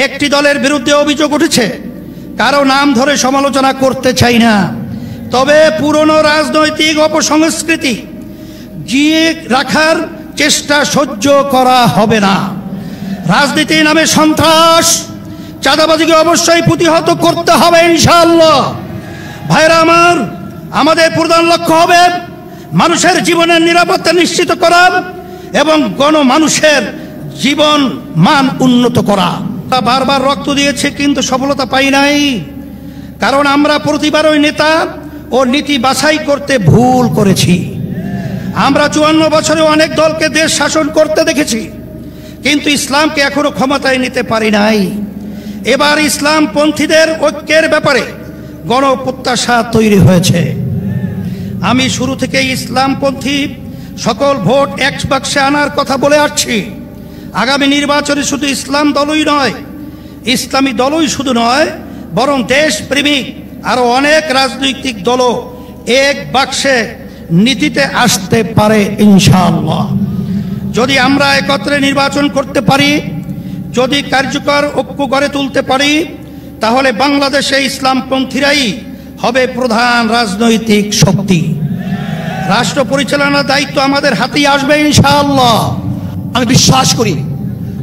একটি দলের বিরুদ্ধে অভিযোগ উঠেছে, কারো নাম ধরে সমালোচনা করতে চাই না, তবে পুরনো রাজনৈতিক অপসংস্কৃতি জিয়ে রাখার চেষ্টা সহ্য করা হবে না। রাজনীতি নামে সন্ত্রাস, চাঁদাবাজিকে অবশ্যই প্রতিহত করতে হবে ইনশাআল্লাহ। ভাইরা আমার, আমাদের প্রধান লক্ষ্য হবে মানুষের জীবনের নিরাপত্তা নিশ্চিত করা এবং গণমানুষের জীবন মান উন্নত করা। বারবার রক্ত দিয়েছে কিন্তু সফলতা পাই নাই, কারণ আমরা প্রতিবারই নেতা ও নীতি বাছাই করতে ভুল করেছি। আমরা 54 বছরে অনেক দলকে দেশ শাসন করতে দেখেছি, কিন্তু ইসলামকে এখনো ক্ষমতায় নিতে পারি নাই। এবার ইসলামপন্থীদের ঐক্যের ব্যাপারে গণপ্রত্যাশা তৈরি হয়েছে। আমি শুরু থেকে ইসলামপন্থী সকল ভোট এক বাক্সে আনার কথা বলে আসছি। আগামী নির্বাচনে শুধু ইসলাম দলই নয়, ইসলামী দলই শুধু নয়, বরং দেশপ্রেমিক আরো অনেক রাজনৈতিক দলও এক বাক্সে নীতিতে আসতে পারে ইনশাআল্লাহ। যদি আমরা একত্রে নির্বাচন করতে পারি, যদি কার্যকর ঐক্য গড়ে তুলতে পারি, তাহলে বাংলাদেশে ইসলামপন্থীরাই হবে প্রধান রাজনৈতিক শক্তি। রাষ্ট্র পরিচালনার দায়িত্ব আমাদের হাতেই আসবে ইনশাআল্লাহ। আমি বিশ্বাস করি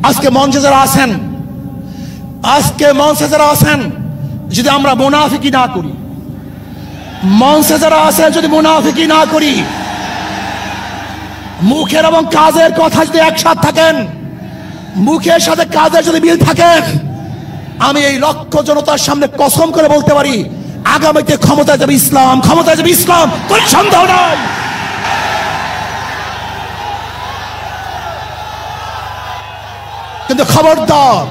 আজকে মঞ্চে যারা আছেন যদি আমরা মুনাফিকি না করি, মঞ্চে যারা আছেন যদি মুনাফিকি না করি, মুখের এবং কাজের কথা যদি একসাথে থাকেন, মুখের সাথে কাজের যদি মিল থাকেন, আমি এই লক্ষ জনতার সামনে কসম করে বলতে পারি আগামীতে ক্ষমতায় যাবে ইসলাম, ক্ষমতায় যাবে ইসলাম, কোনো সন্দেহ নাই। কিন্তু খবরদার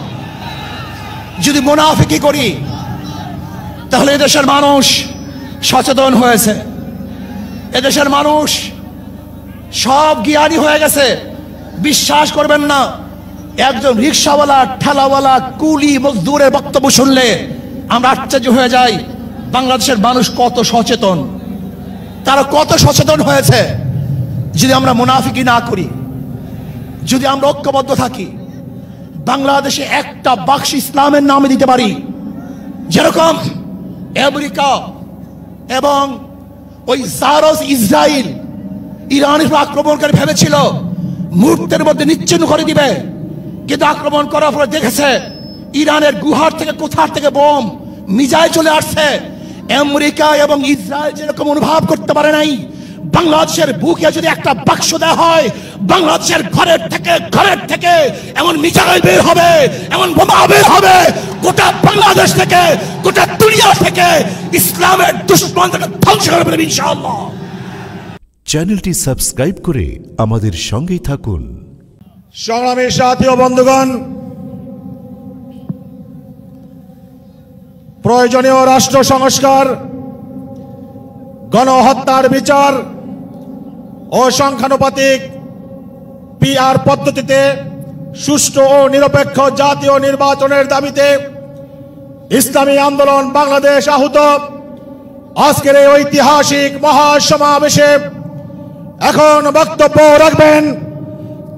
যদি মুনাফিকি করি, তাহলে এদেশের মানুষ সচেতন হয়েছে, এদেশের মানুষ সব জ্ঞানী হয়ে গেছে। বিশ্বাস করবেন না, একজন রিক্সাওয়ালা, ঠেলাওয়ালা, কুলি মজদুরের বক্তব্য শুনলে আমরা আশ্চর্য হয়ে যাই বাংলাদেশের মানুষ কত সচেতন, তারা কত সচেতন হয়েছে। যদি আমরা মুনাফিকি না করি, যদি আমরা ঐক্যবদ্ধ থাকি, বাংলাদেশে একটা বাক্স ইসলামের নামে দিতে পারি, যেরকম আমেরিকা এবং ওই জারস ইসরায়েল ইরানের আক্রমণকারী ভেবেছিল মুহূর্তের মধ্যে নিচ্ছিন্ন করে দিবে, কিন্তু আক্রমণ করার পরে দেখেছে ইরানের গুহার থেকে কোথার থেকে বোম মিজাইল চলে আসছে। আমেরিকা এবং ইসরায়েল যেরকম অনুভব করতে পারে নাই, বাংলাদেশের বুকে যদি একটা বাক্স দেওয়া হয়, বাংলাদেশের ঘরের থেকে এমন মিসাইল বের হবে, এমন বোমা বের হবে, গোটা বাংলাদেশ থেকে, গোটা দুনিয়া থেকে ইসলামের দুশমনদের ধ্বংস করে ফেলবে ইনশাআল্লাহ। চ্যানেলটি সাবস্ক্রাইব করে আমাদের সঙ্গেই থাকুন। সংগ্রামী সাথী ও বন্ধুগণ, প্রয়োজনীয় রাষ্ট্র সংস্কার, গণহত্যার বিচার ও সংখ্যানুপাতিক পিআর পদ্ধতিতে সুষ্ঠু ও নিরপেক্ষ জাতীয় নির্বাচনের দাবিতে ইসলামী আন্দোলন বাংলাদেশ আহত আজকের এই ঐতিহাসিক মহাসমাবেশে এখন বক্তব্য রাখবেন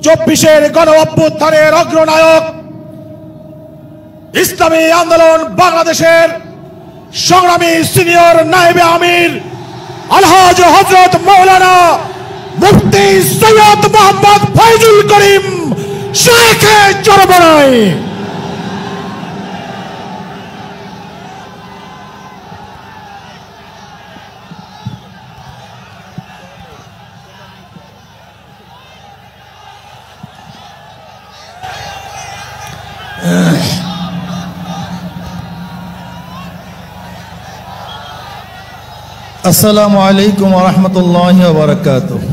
24-এর গণ অভ্যুত্থানের অগ্রনায়ক, ইসলামী আন্দোলন বাংলাদেশের সংগ্রামী সিনিয়র নায়েবে আমির আলহাজ হযরত মাওলানা মুফতি সৈয়দ মোহাম্মদ ফয়জুল করিম শাইখে চরমনাই। আসসালামু আলাইকুম ওয়া রাহমাতুল্লাহি ওয়া বারাকাতুহু।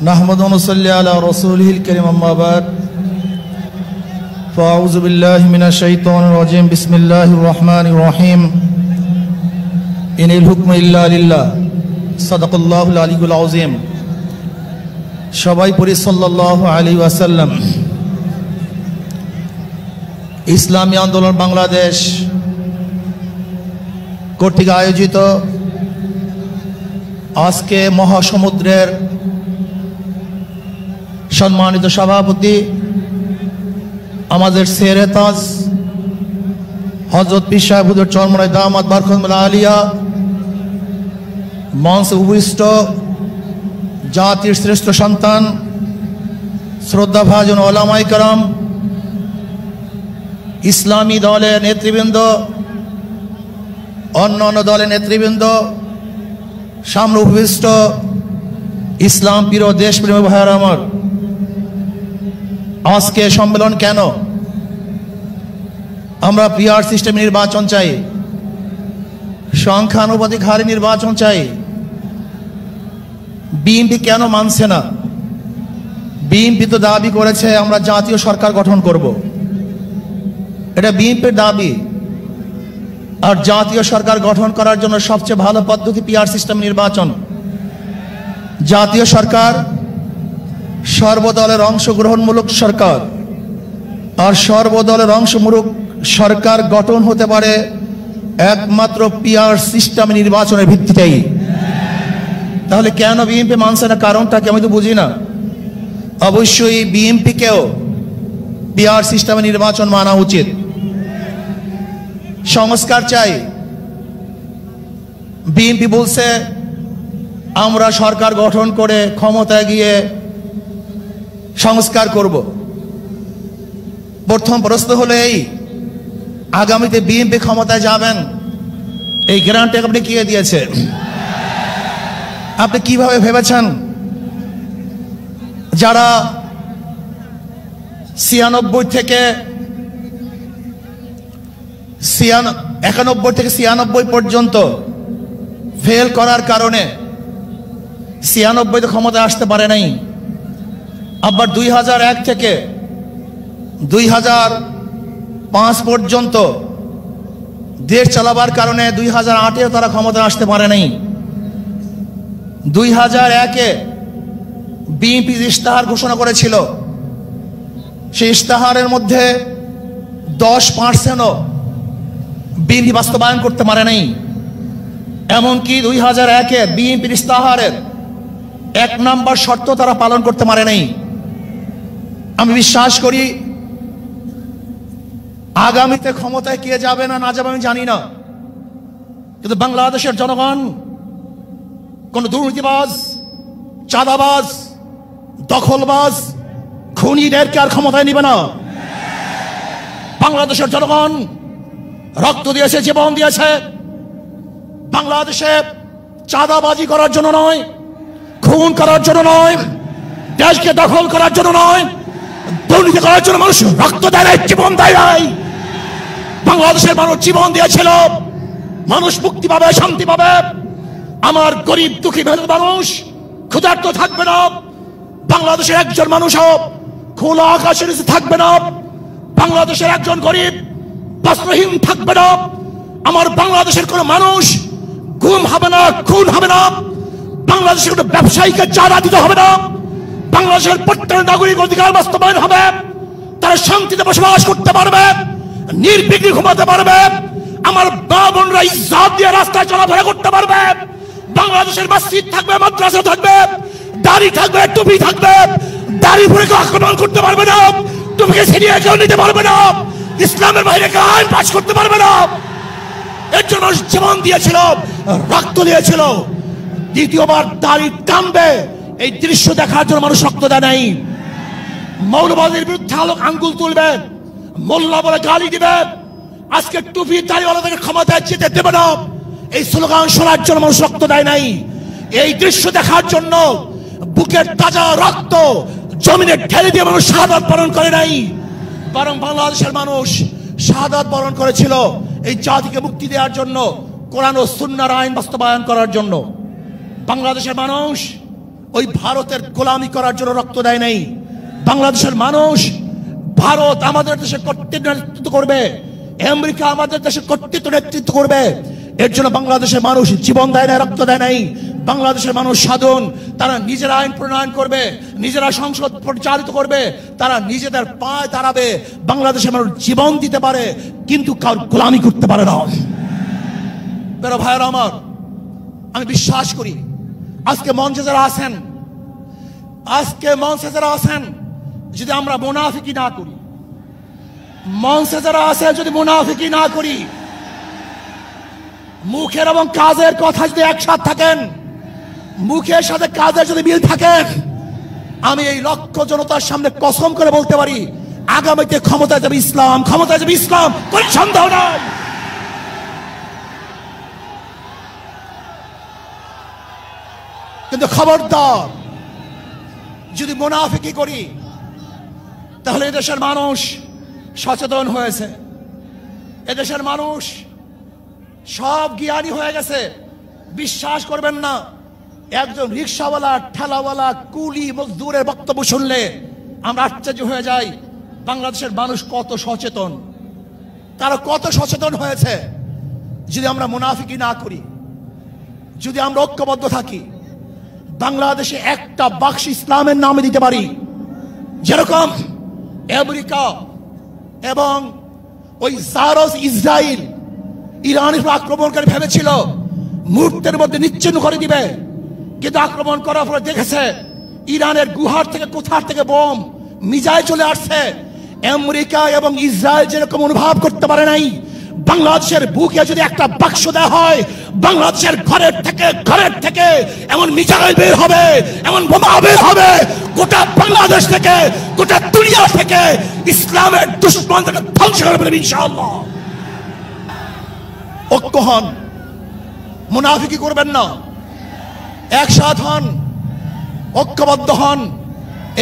নাহমাদু ওয়া নুসাল্লি আলা রাসূলিল কারীম, আম্মা বাদ। ফাআউযু বিল্লাহি মিনাশ শাইতানির রাজীম। বিসমিল্লাহির রহমানির রহিম। ইনিল হুকমু ইল্লা লিল্লাহ। সাদাকাল্লাহুল আলিয়্যুল আযীম। সবাই পড়ি সাল্লাল্লাহু আলাইহি ওয়াসাল্লাম। ইসলামী আন্দোলন বাংলাদেশ কর্তৃক আয়োজিত আজকে মহাসমুদ্রের সম্মানিত সভাপতি আমাদের শেরে তাজ হযরত পীর সাহেব হুজুর চরমনাই দামাত বারকাতুহুল আলিয়া মঞ্চে উপবিষ্ট জাতির শ্রেষ্ঠ সন্তান শ্রদ্ধাভাজন ওলামায়ে কেরাম, ইসলামী দলের নেতৃবৃন্দ, অন্যান্য দলের নেতৃবৃন্দ, সামনে উপবিষ্ট ইসলাম প্রিয় দেশপ্রেমী ভাইয়েরা আমার, আজকে সম্মেলন কেন? আমরা পিআর সিস্টেম নির্বাচন চাই, সংখ্যানুপাতিক হারে নির্বাচন চাই। বিএনপি কেন মানছে না? বিএনপি তো দাবি করেছে আমরা জাতীয় সরকার গঠন করব, এটা বিএনপির দাবি। আর জাতীয় সরকার গঠন করার জন্য সবচেয়ে ভালো পদ্ধতি পিআর সিস্টেম নির্বাচন। জাতীয় সরকার সর্বদলের অংশগ্রহণমূলক সরকার, আর সর্বদলের অংশমূলক সরকার গঠন হতে পারে একমাত্র পিআর সিস্টেম নির্বাচনের ভিত্তিতেই। তাহলে কেন বিএনপি মানছে না? কারণটা কি আমি তো বুঝি না। অবশ্যই বিএনপিকেও পিআর সিস্টেমে নির্বাচন মানা উচিত। সংস্কার চাই। বিএনপি বলছে আমরা সরকার গঠন করে ক্ষমতায় গিয়ে সংস্কার করব। প্রথম প্রশ্ন হলো এই, আগামীতে বিএনপি ক্ষমতায় যাবেন, এই গ্যারান্টি আপনি কে দিয়েছে? আপনি কিভাবে ভেবেছেন যারা 91 থেকে 96 পর্যন্ত ফেল করার কারণে 96 ক্ষমতায় আসতে পারে নাই, আবার 2001 থেকে 2005 পর্যন্ত দেশ চালাবার কারণে 2008-এ তারা ক্ষমতায় আসতে পারে নাই। 2001-এ বিএনপি ইশতেহার ঘোষণা করেছিল, সেই ইশতেহারের মধ্যে 10%ও বিএনপি বাস্তবায়ন করতে পারে নাই। এমনকি 2001-এ বিএনপির ইশতেহারের 1 নম্বর শর্ত তারা পালন করতে পারে নাই। আমি বিশ্বাস করি আগামীতে ক্ষমতায় কে যাবে না না যাবে আমি জানি না, কিন্তু বাংলাদেশের জনগণ কোন দুর্নীতিবাজ, চাঁদাবাজ, দখলবাজ, খুনিদেরকে আর ক্ষমতায় নিবে না। বাংলাদেশের জনগণ রক্ত দিয়েছে, জীবন দিয়েছে বাংলাদেশে চাঁদাবাজি করার জন্য নয়, খুন করার জন্য নয়, দেশকে দখল করার জন্য নয়, দুর্নীতি করার জন্য মানুষ রক্ত দেয় নাই, জীবন দেয় নাই। বাংলাদেশের মানুষ জীবন দিয়েছিল, মানুষ মুক্তি পাবে, শান্তি পাবে। আমার গরিব দুঃখী মানুষ ক্ষুধার্ত থাকবে না। বাংলাদেশের একজন মানুষও খোলা আকাশের নিচে থাকবে না। বাংলাদেশের একজন গরিব বস্ত্রহীন থাকবে না। আমার বাংলাদেশের কোন মানুষ গুম হবে না, খুন হবে না। বাংলাদেশের কোন ব্যবসায়ীকে চাঁদা দিতে হবে না। বাংলাদেশের প্রত্যেক নাগরিক অধিকার বাস্তবায়ন হবে, তারা শান্তিতে বসবাস করতে পারবে, নির্বিঘ্নে ঘুমাতে পারবে। আমার মা বোনরা ইজ্জত দিয়ে রাস্তায় চলাফেরা করতে পারবে। বাংলাদেশের মসজিদ থাকবে, মাদ্রাসা থাকবে, দাড়ি থাকবে, টুপি থাকবে। দাড়ি পরে কেউ আক্রমণ করতে পারবে না, টুপিকে ছিনিয়ে কেউ নিতে পারবে না, ইসলামের বাইরে কেউ আইন পাস করতে পারবে না। এর জন্য জীবন দিয়েছিল, রক্ত দিয়েছিল। দ্বিতীয়বার দাড়ি টানবে এই দৃশ্য দেখার জন্য মানুষ রক্ত দেয় নাই। মৌলবাদীর বিরুদ্ধে আঙ্গুল তুলবে, মোল্লা বলে গালি দিবে, আজকে টুপি দাড়িওয়ালাদেরকে ক্ষমতায় যেতে দেবে না, এই স্লোগান শোনার জন্য মানুষ রক্ত দেয় নাই। এই দৃশ্য দেখার জন্য বুকের তাজা রক্ত জমিনে ঢেলে দিয়ে মানুষ শাহাদাত বরণ করে নাই, বরং বাংলাদেশের মানুষ শাহাদাত বরণ করেছিল এই জাতিকে মুক্তি দেওয়ার জন্য, কোরআন ও সুন্নাহর আইন বাস্তবায়ন করার জন্য। বাংলাদেশের মানুষ ওই ভারতের গোলামি করার জন্য রক্ত দেয় নাই। বাংলাদেশের মানুষ ভারত আমাদের দেশে কর্তৃত্ব নেতৃত্ব করবে, আমেরিকা আমাদের দেশে কর্তৃত্ব নেতৃত্ব করবে, এর জন্য বাংলাদেশের মানুষ জীবন দেয় না, রক্ত দেয় নাই। বাংলাদেশের মানুষ সাধন, তারা নিজেরা আইন প্রণয়ন করবে, নিজেরা সংসদ পরিচালিত করবে, তারা নিজেদের পায়ে দাঁড়াবে। বাংলাদেশের মানুষ জীবন দিতে পারে, কিন্তু কার গোলামি করতে পারে না। প্রিয় ভাইয়েরা আমার, আমি বিশ্বাস করি আজকে মঞ্চে যারা আছেন, যদি আমরা মুনাফিকি না করি, মঞ্চে যারা আছে যদি মুনাফিকি না করি, মুখের এবং কাজের কথা যদি একসাথে থাকেন, মুখের সাথে কাজের যদি মিল থাকেন, আমি এই লক্ষ জনতার সামনে কসম করে বলতে পারি আগামীতে ক্ষমতায় যাবে ইসলাম, ক্ষমতায় যাবে ইসলাম, কোনো সন্দেহ নাই। কিন্তু খবরদার যদি মুনাফিকি করি, তাহলে এদেশের মানুষ সচেতন হয়েছে, এদেশের মানুষ সব জ্ঞানী হয়ে গেছে। বিশ্বাস করবেন না, একজন রিক্সাওয়ালা, ঠেলাওয়ালা, কুলি মজদুরের বক্তব্য শুনলে আমরা আশ্চর্য হয়ে যাই বাংলাদেশের মানুষ কত সচেতন, তারা কত সচেতন হয়েছে। যদি আমরা মুনাফিকি না করি, যদি আমরা ঐক্যবদ্ধ থাকি, বাংলাদেশে একটা বাক্স ইসলামের নামে দিতে পারি। যেরকম আমেরিকা এবং ওই জারস ইসরায়েল ইরানের আক্রমণকারী ভেবেছিল মুহূর্তের মধ্যে নিচ্ছিন্ন করে দিবে, কিন্তু আক্রমণ করার পরে দেখেছে ইরানের গুহার থেকে কোথার থেকে বোম মিজাইল চলে আসছে। আমেরিকা এবং ইসরায়েল যেরকম অনুভব করতে পারে নাই, বাংলাদেশের বুকে যদি একটা বাক্স দেওয়া হয়, বাংলাদেশের ঘরের থেকে এমন মিসাইল বের হবে, এমন বোমা বের হবে, গোটা বাংলাদেশ থেকে, গোটা দুনিয়া থেকে ইসলামের দুশমনদেরকে ধ্বংস করে ফেলবে ইনশাআল্লাহ। ঐক্য হন, মুনাফিকি করবেন না, একসাথ হন, ঐক্যবদ্ধ হন।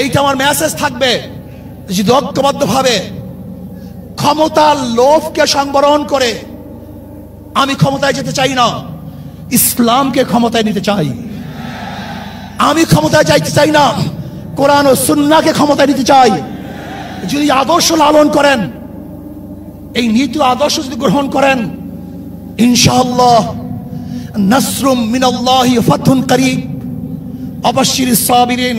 এইটা আমার মেসেজ থাকবে। যদি ঐক্যবদ্ধ ভাবে ক্ষমতার লোভকে সংবরণ করে আমি ক্ষমতায় যেতে চাই না, ইসলামকে ক্ষমতায় নিতে চাই। আমি ক্ষমতায় যাইতে চাই না, কোরআন ও সুন্নাহকে ক্ষমতায় নিতে চাই। যদি আদর্শ লালন করেন, এই নীতি আদর্শ যদি গ্রহণ করেন, ইনশাআল্লাহ নাসরুম মিনাল্লাহি ফাতহুন করিব অবাশশিরিস সাবিরিন।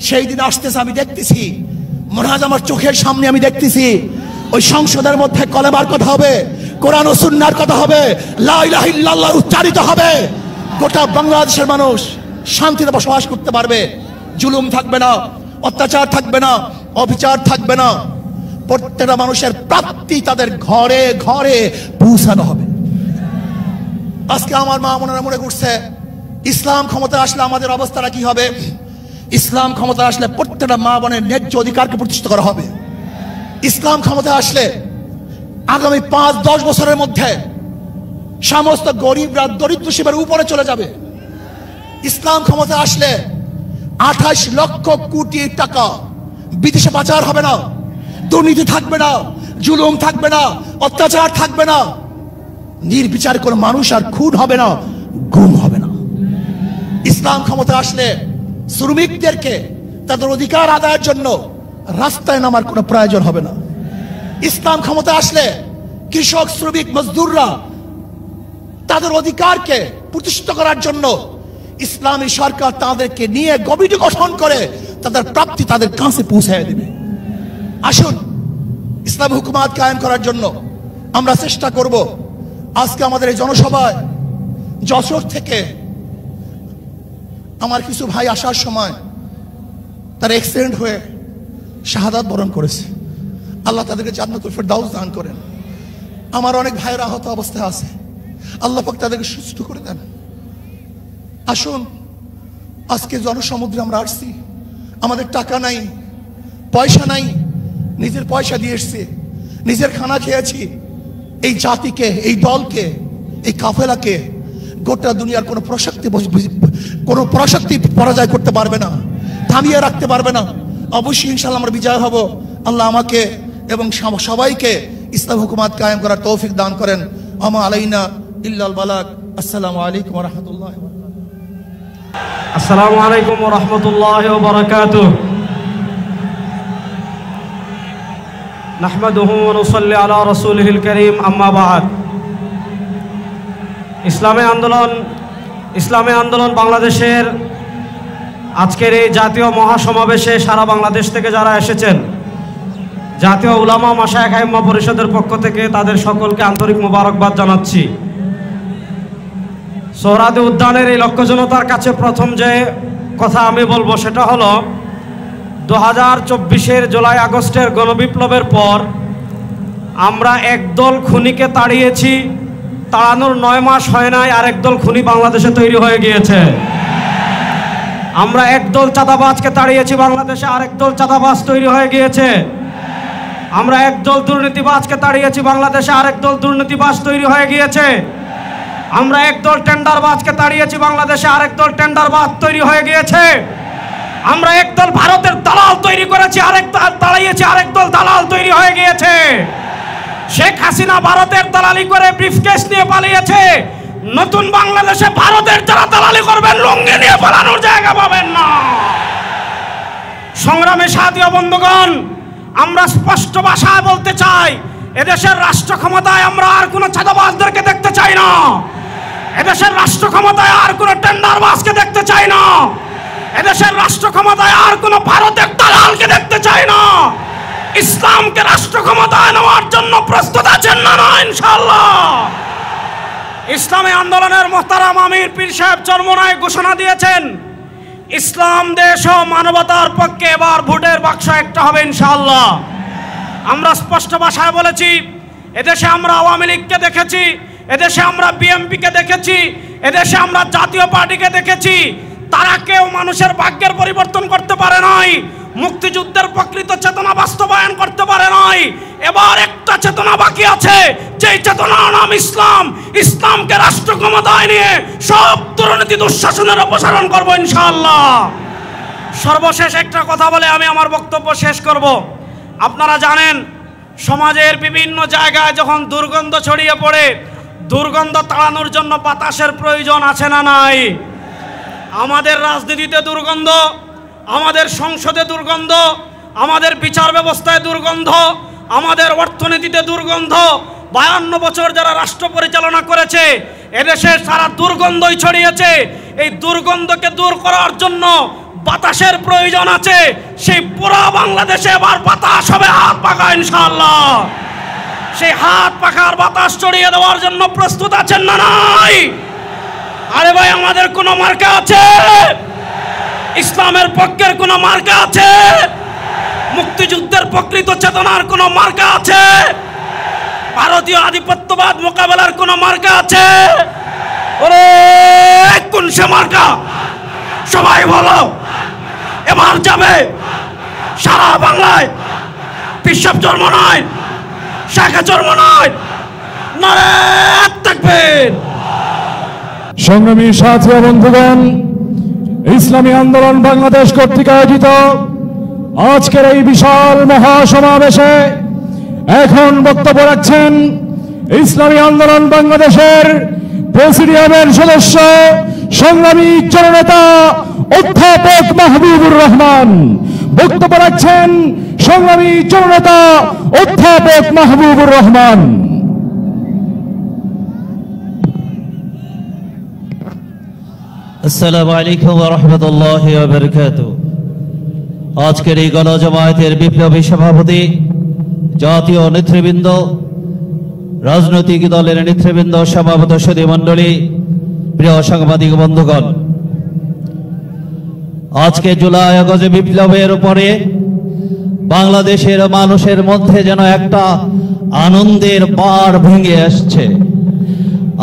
সেই দিন আসতেছে, আমি দেখতেছি, মনে হয় আমার চোখের সামনে আমি দেখতেছি। ওই সংসদের মধ্যে কলেমার কথা হবে, কোরআন ও সুন্নাহর কথা হবে, লা ইলাহা ইল্লাল্লাহ উচ্চারিত হবে। গোটা বাংলাদেশের মানুষ শান্তিতে বসবাস করতে পারবে, জুলুম থাকবে না, অত্যাচার থাকবে না, অবিচার থাকবে না। প্রত্যেকটা মানুষের প্রাপ্তি তাদের ঘরে ঘরে পৌঁছানো হবে। আজকে আমার মা বোনেরা মনে করছে ইসলাম ক্ষমতা আসলে আমাদের অবস্থাটা কি হবে। ইসলাম ক্ষমতা আসলে প্রত্যেকটা মা বোনের ন্যায্য অধিকারকে প্রতিষ্ঠিত করা হবে। ইসলাম ক্ষমতা আসলে আগামী 5-10 বছরের মধ্যে সমস্ত গরিবরা দরিদ্র সীমার উপরে চলে যাবে। ইসলাম ক্ষমতা আসলে 28 লক্ষ কোটি টাকা বিদেশে পাচার হবে না, দুর্নীতি থাকবে না, জুলুম থাকবে না, অত্যাচার থাকবে না, নির্বিচার কোনো মানুষ আর খুন হবে না, গুম হবে না। ইসলাম ক্ষমতা আসলে শ্রমিকদেরকে তাদের অধিকার আদায়ের জন্য রাস্তায় নামার কোনো প্রয়োজন হবে না। ইসলাম ক্ষমতা আসলে কৃষক, শ্রমিক, মজদুররা তাদের অধিকারকে প্রতিষ্ঠিত করার জন্য ইসলামী সরকার তাদেরকে নিয়ে কমিটি গঠন করে তাদের প্রাপ্তি তাদের কাছে পৌঁছায় দেবে। আসুন ইসলামী হুকুমাত কায়েম করার জন্য আমরা চেষ্টা করব। আজকে আমাদের এই জনসভায় যশোর থেকে আমার কিছু ভাই আসার সময় তার অ্যাক্সিডেন্ট হয়ে শাহাদাত বরণ করেছে। আল্লাহ তাদেরকে জান্নাতুল ফেরদাউস দান করেন। আমার অনেক ভাইয়েরা আহত অবস্থায় আছে, আল্লাহ পাক তাদেরকে সুস্থ করে দেন। আসুন আজকে জনসমুদ্রে আমরা আসছি, আমাদের টাকা নাই, পয়সা নাই, নিজের পয়সা দিয়ে এসছি, নিজের খানা খেয়েছি। এই জাতিকে, এই দলকে, এই কাফেলাকে গোটা দুনিয়ার কোনো প্রশক্তি পরাজয় করতে পারবে না, থামিয়ে রাখতে পারবে না। অবশ্যই ইনশাআল্লাহ আমরা বিজয় হব। আল্লাহ আমাকে এবং সবাইকে ইসলাম হুকুমাত কায়েম করার তৌফিক দান করেন। আমা আলাইনা ইল্লাল বালাগ। আসসালামু আলাইকুম ওয়া রাহমাতুল্লাহি ওয়া বারাকাতুহু। আসসালামু আলাইকুম ওয়া রাহমাতুল্লাহি ওয়া বারাকাতুহু। নাহমাদুহু ওয়া নুসাল্লি আলা রাসূলিহিল কারীম, আম্মা বা'দ। ইসলামী আন্দোলন বাংলাদেশের আজকের এই জাতীয় মহাসমাবেশে সারা বাংলাদেশ থেকে যারা এসেছেন, জাতীয় উলামা মাশায়েখ আইম্মা পরিষদের পক্ষ থেকে তাদের সকলকে আন্তরিক মোবারকবাদ জানাচ্ছি। সোহরাওয়ার্দী উদ্যানের এই লক্ষ জনতার কাছে প্রথম যে কথা আমি বলবো সেটা হলো 2024-এর জুলাই আগস্টের গণবিপ্লবের পর আমরা একদল খুনিকে তাড়িয়েছি, তাড়ানোর 9 মাস হয় নাই আর একদল খুনি বাংলাদেশে তৈরি হয়ে গিয়েছে। আমরা একদল চাঁদাবাজকে তাড়িয়েছি, বাংলাদেশে আরেকদল চাঁদাবাজ তৈরি হয়ে গিয়েছে। আমরা একদল দুর্নীতিবাজকে তাড়িয়েছি, বাংলাদেশে আরেকদল দুর্নীতিবাজ তৈরি হয়ে গিয়েছে। আমরা একদল টেন্ডারবাজকে তাড়িয়েছি, বাংলাদেশে আরেকদল টেন্ডারবাজ তৈরি হয়ে গিয়েছে। আমরা একদল ভারতের দালাল তৈরি করেছি, আরেকদল তাড়িয়েছি, আরেকদল দালাল তৈরি হয়ে গিয়েছে। শেখ হাসিনা ভারতের দালালি করে ব্রিফকেস নিয়ে পালিয়েছে। নতুন বাংলাদেশে ভারতের যারা দালালি করবেন লুঙ্গি নিয়ে পালানোর জায়গা পাবেন না। সংগ্রামী সাথী ও বন্ধুগণ, আমরা স্পষ্ট ভাষায় বলতে চাই, এদেশের রাষ্ট্র ক্ষমতায় আমরা আর কোনো চাঁদাবাজদেরকে দেখতে চাই না। এদেশের রাষ্ট্র ক্ষমতায় আর কোনো টেন্ডারবাজকে দেখতে চাই না। এদেশের রাষ্ট্র ক্ষমতায় আর কোনো ভারতের দালালকে দেখতে চাই না। ইসলামকে রাষ্ট্র ক্ষমতায় নেওয়ার জন্য প্রস্তুত আছেন না? ইনশাআল্লাহ। ইসলামী আন্দোলনের মোহতারাম আমির পীর সাহেব চরমোনাই ঘোষণা দিয়েছেন, ইসলাম দেশ ও মানবতার পক্ষে এবার ভোটের বাক্স একটা হবে ইনশাআল্লাহ। আমরা স্পষ্ট ভাষায় বলেছি, এদেশে আমরা আওয়ামী লীগকে দেখেছি, এদেশে আমরা বিএনপিকে দেখেছি, এদেশে আমরা জাতীয় পার্টিকে দেখেছি, তারা কেউ মানুষের ভাগ্যের পরিবর্তন করতে পারে নাই, মুক্তিযুদ্ধের প্রকৃত চেতনা বাস্তবায়ন করতে পারে নাই। এবার একটা চেতনা বাকি আছে, যেই চেতনার নাম ইসলাম। ইসলামকে রাষ্ট্র ক্ষমতায় নিয়ে সব দুর্নীতি দুঃশাসনের অপসারণ করব ইনশাআল্লাহ। সর্বশেষ একটা কথা বলে আমি আমার বক্তব্য শেষ করব। আপনারা জানেন, সমাজের বিভিন্ন জায়গায় যখন দুর্গন্ধ ছড়িয়ে পড়ে, দুর্গন্ধ তাড়ানোর জন্য বাতাসের প্রয়োজন আছে না নাই? আমাদের রাজনীতিতে দুর্গন্ধ, আমাদের সংসদে দুর্গন্ধ, আমাদের বিচার ব্যবস্থায় দুর্গন্ধ, আমাদের অর্থনীতিতে দুর্গন্ধ। 52 বছর যারা রাষ্ট্র পরিচালনা করেছে, এদেশে সারা দুর্গন্ধই ছড়িয়েছে। এই দুর্গন্ধকে দূর করার জন্য বাতাসের প্রয়োজন আছে। সেই পুরো বাংলাদেশে এবার বাতাস হবে হাত পাখা ইনশাআল্লাহ। সেই হাত পাখার বাতাস ছড়িয়ে দেওয়ার জন্য প্রস্তুত আছেন না নাই? আরে ভাই, আমাদের কোনো মার্কা আছে? ইসলামের পক্ষের কোনো মার্কা আছে? মুক্তিযুদ্ধের প্রকৃত চেতনার কোনো মার্কা আছে? ভারতীয় আধিপত্যবাদ মোকাবেলার কোনো মার্কা আছে? ওরে কোন সে মার্কা? সবাই বলো, এবার যাবে সারা বাংলায়। পিসাব জন্ম নয়, শাখা জন্ম নয়, নারে তাকবীর। সংগ্রামী সাথী ও বন্ধুগণ, ইসলামী আন্দোলন বাংলাদেশ কর্তৃক আয়োজিত আজকের এই বিশাল মহাসমাবেশে এখন বক্তব্য রাখছেন ইসলামী আন্দোলন বাংলাদেশের প্রেসিডিয়ামের সদস্য, সংগ্রামী জননেতা অধ্যাপক মাহবুবুর রহমান। বক্তব্য রাখছেন সংগ্রামী জননেতা অধ্যাপক মাহবুবুর রহমান। আসসালামু আলাইকুম ওয়া রাহমাতুল্লাহি ওয়া বারাকাতুহু। আজকের এই গণজামায়াতের বিপ্লবী সভাপতি, জাতীয় নেতৃবৃন্দ, রাজনৈতিক দলের নেতৃবৃন্দ, সভাপত সুধী মণ্ডলী, প্রিয় সাংবাদিক বন্ধুগণ, আজকে জুলাই আগস্ট বিপ্লবের উপরে বাংলাদেশের মানুষের মধ্যে যেন একটা আনন্দের পাড় ভেঙে আসছে।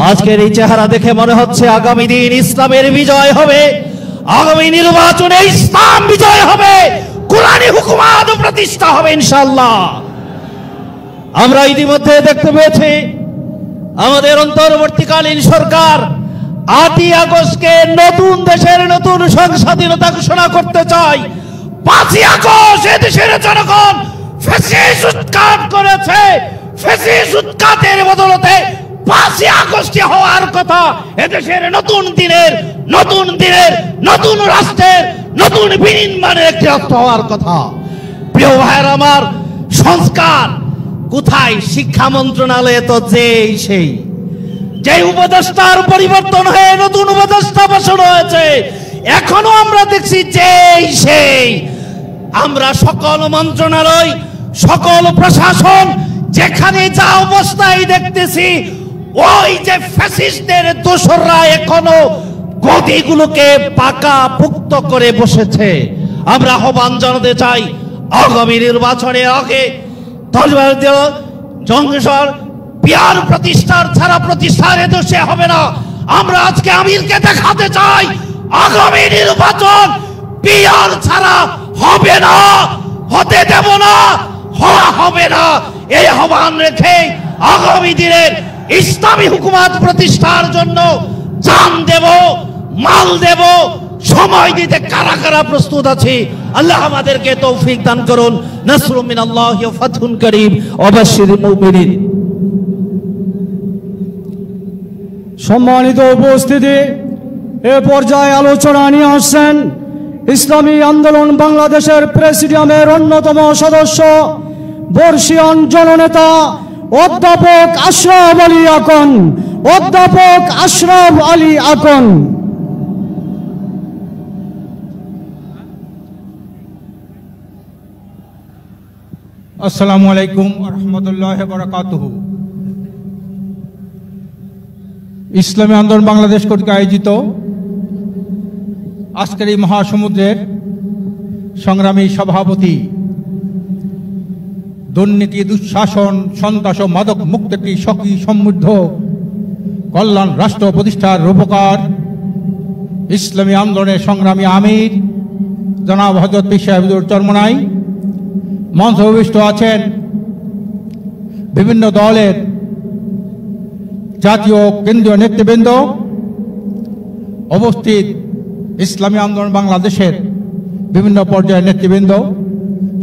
আজকের এই চেহারা দেখে মনে হচ্ছে আগামী দিন ইসলামের বিজয় হবে, আগামী নির্বাচনে ইসলাম বিজয় হবে, কোরআনী হুকুমাত প্রতিষ্ঠা হবে ইনশাআল্লাহ। আমরা ইতিমধ্যে দেখতে পেয়েছি আমাদের অন্তর্বর্তীকালীন সরকার 8ই আগস্টকে নতুন দেশের নতুন স্বাধীনতা ঘোষণা করতে চায়। 5ই আগস্ট দেশের জনগণ ফ্যাসিস্ট উৎখাত করেছে। ফ্যাসিস্ট উৎখাতের বদলতে 5ই আগস্ট হওয়ার কথা এদেশের নতুন দিনের নতুন রাষ্ট্রের নতুন বিনির্মাণের একটি রাষ্ট্র হওয়ার কথা। প্রিয় ভাইয়ের আমার, সংস্কার কোথায়? শিক্ষা মন্ত্রণালয়ে তো যে উপদেষ্টার পরিবর্তন হয়ে নতুন উপদেষ্টা বসানো হয়েছে, এখনো আমরা দেখছি সেই আমরা সকল মন্ত্রণালয়, সকল প্রশাসন যেখানে যা অবস্থায় দেখতেছি, ওই যে ফ্যাসিস্টদের দোসররা এখনো গদিগুলোকে পাকা পুক্ত করে বসেছে। আমরা আহ্বান জানাতে চাই, আগামী নির্বাচনের আগে জঙ্গেশ্বর পিয়ার প্রতিষ্ঠার ছাড়া প্রতিষ্ঠার এদেশে হবে না। আমরা আজকে আমিরকে দেখাতে চাই আগামী নির্বাচন পিয়ার ছাড়া হবে না, হতে দেব না, হওয়া হবে না। এই আহ্বান রেখে আগামী দিনের ইসলামী হুকুমত প্রতিষ্ঠার জন্য জান দেব, মাল দেব, সময় দিতে কারা কারা প্রস্তুত আছে আল্লাহ আমাদেরকে তৌফিক দান করুন। নাসরুম মিনাল্লাহি ওয়া ফাতহুন করিম ওয়া বাশশিরিল মুমিনিন। সম্মানিত উপস্থিতি, এ পর্যায়ে আলোচনা নিয়ে আসছেন ইসলামী আন্দোলন বাংলাদেশের প্রেসিডিয়ামের অন্যতম সদস্য বর্ষিয়ান জননেতা অধ্যাপক আশরাফ আলী আকন। অধ্যাপক আশরাফ আলী আকন। আসসালামু আলাইকুম ওয়া রাহমাতুল্লাহি ওয়া বারাকাতুহু। ইসলামী আন্দোলন বাংলাদেশ কর্তৃক আয়োজিত আজকের এই মহাসমুদ্রের সংগ্রামী সভাপতি, দুর্নীতি, দুঃশাসন, সন্ত্রাস ও মাদক মুক্ত একটি সখী সমৃদ্ধ কল্যাণ রাষ্ট্র প্রতিষ্ঠার রূপকার ইসলামী আন্দোলনের সংগ্রামী আমির জনাব হযরত পীর সাহেবুর চরমনাই, মঞ্চে উপবিষ্ট আছেন বিভিন্ন দলের জাতীয় কেন্দ্রীয় নেতৃবৃন্দ, উপস্থিত ইসলামী আন্দোলন বাংলাদেশের বিভিন্ন পর্যায়ের নেতৃবৃন্দ,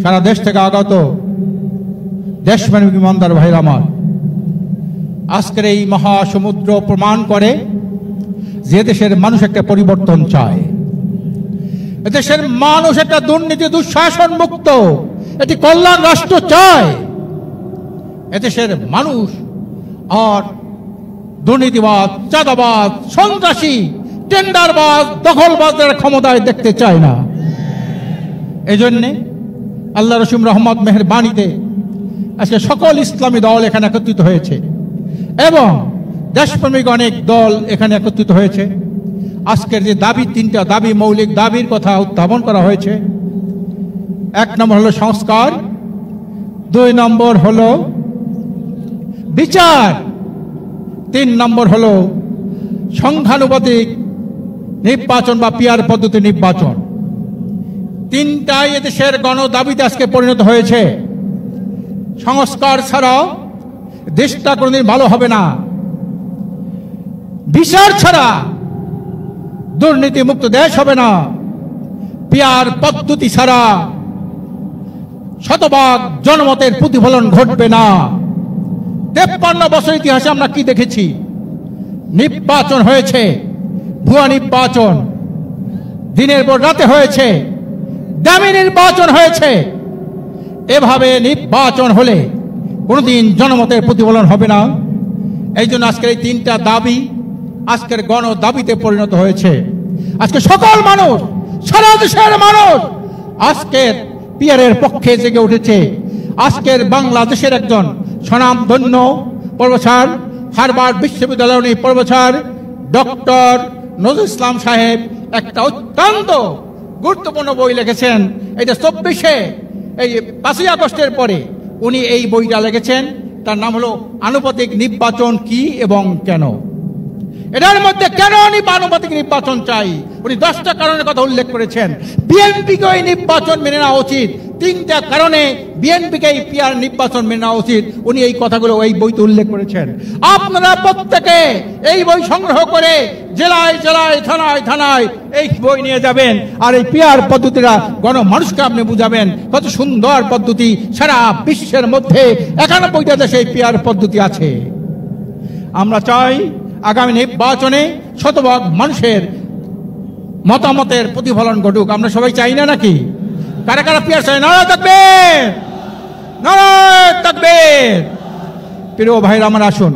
সারা দেশ থেকে আগত দেশপ্রেমিক ইমানদার ভাইরা আমার। আজকের এই মহাসমুদ্র প্রমাণ করে যে দেশের মানুষ একটা পরিবর্তন চায়, এদেশের মানুষ একটা দুর্নীতি দুঃশাসন মুক্ত একটি কল্যাণ রাষ্ট্র চায়। এদেশের মানুষ আর দুর্নীতিবাদ, চাঁদাবাদ, সন্ত্রাসী, টেন্ডারবাজ, দখলবাজদের ক্ষমতায় দেখতে চায় না। এই জন্যে আল্লাহ রসুম রহমত মেহেরবানিতে আজকে সকল ইসলামী দল এখানে একত্রিত হয়েছে এবং দেশপ্রেমিক অনেক দল এখানে একত্রিত হয়েছে। আজকের যে দাবি, তিনটা দাবি, মৌলিক দাবির কথা উত্থাপন করা হয়েছে। এক নম্বর হলো সংস্কার, দুই নম্বর হলো বিচার, তিন নম্বর হলো সংখ্যানুপাতিক নির্বাচন বা পিয়ার পদ্ধতি নির্বাচন। তিনটাই এদেশের গণদাবিতে আজকে পরিণত হয়েছে। সংস্কার ছাড়া দেশটা কোনোদিন ভালো হবে না, বিচার ছাড়া দুর্নীতি মুক্ত দেশ হবে না, পিয়ার পদ্ধতি ছাড়া শতভাগ জনমতের প্রতিফলন ঘটবে না। 53 বছর ইতিহাসে আমরা কি দেখেছি? নির্বাচন হয়েছে, ভুয়া নির্বাচন, দিনের পর রাতে হয়েছে, দামি নির্বাচন হয়েছে। এভাবে নির্বাচন হলে কোনোদিন জনমতের প্রতিফলন হবে না। এই জন্য আজকের এই তিনটা দাবি আজকের গণ দাবিতে পরিণত হয়েছে। আজকে সকল মানুষ, সারা দেশের মানুষ আজকের পিয়ারের পক্ষে জেগে উঠেছে। আজকের বাংলাদেশের একজন স্বনামধন্য প্রফেসর, হার্ভার্ড বিশ্ববিদ্যালয়ের প্রফেসর ডক্টর নজরুল ইসলাম সাহেব একটা অত্যন্ত গুরুত্বপূর্ণ বই লিখেছেন। এটা 24-এ এই 5ই আগস্টের পরে উনি এই বইটা লিখেছেন। তার নাম হলো আনুপাতিক নির্বাচন কি এবং কেন। এটার মধ্যে কেন আনুপাতিক নির্বাচন চাই উনি 10টা কারণের কথা উল্লেখ করেছেন। বিএনপিকে এই নির্বাচন মেনে নেওয়া উচিত। 3টা কারণে বিএনপিকে এই পিয়ার নির্বাচন মেনে নেওয়া উচিত। উনি এই কথাগুলো এই বইতে উল্লেখ করেছেন। আপনারা প্রত্যেকে এই বই সংগ্রহ করে জেলায় জেলায়, থানায় থানায় এই বই নিয়ে যাবেন আর এই পিয়ার পদ্ধতিটা গণমানুষকে আপনি বুঝাবেন কত সুন্দর পদ্ধতি। সারা বিশ্বের মধ্যে 91টা দেশে এই পিয়ার পদ্ধতি আছে। আমরা চাই আগামী নির্বাচনে শতভাগ মানুষের মতামতের প্রতিফলন ঘটুক। আমরা সবাই চাই না নাকি? কারা কারা পিয়ার চাই? নারায় তাকবীর, নারায় তাকবীর। প্রিয় ভাইরা আমার, আসুন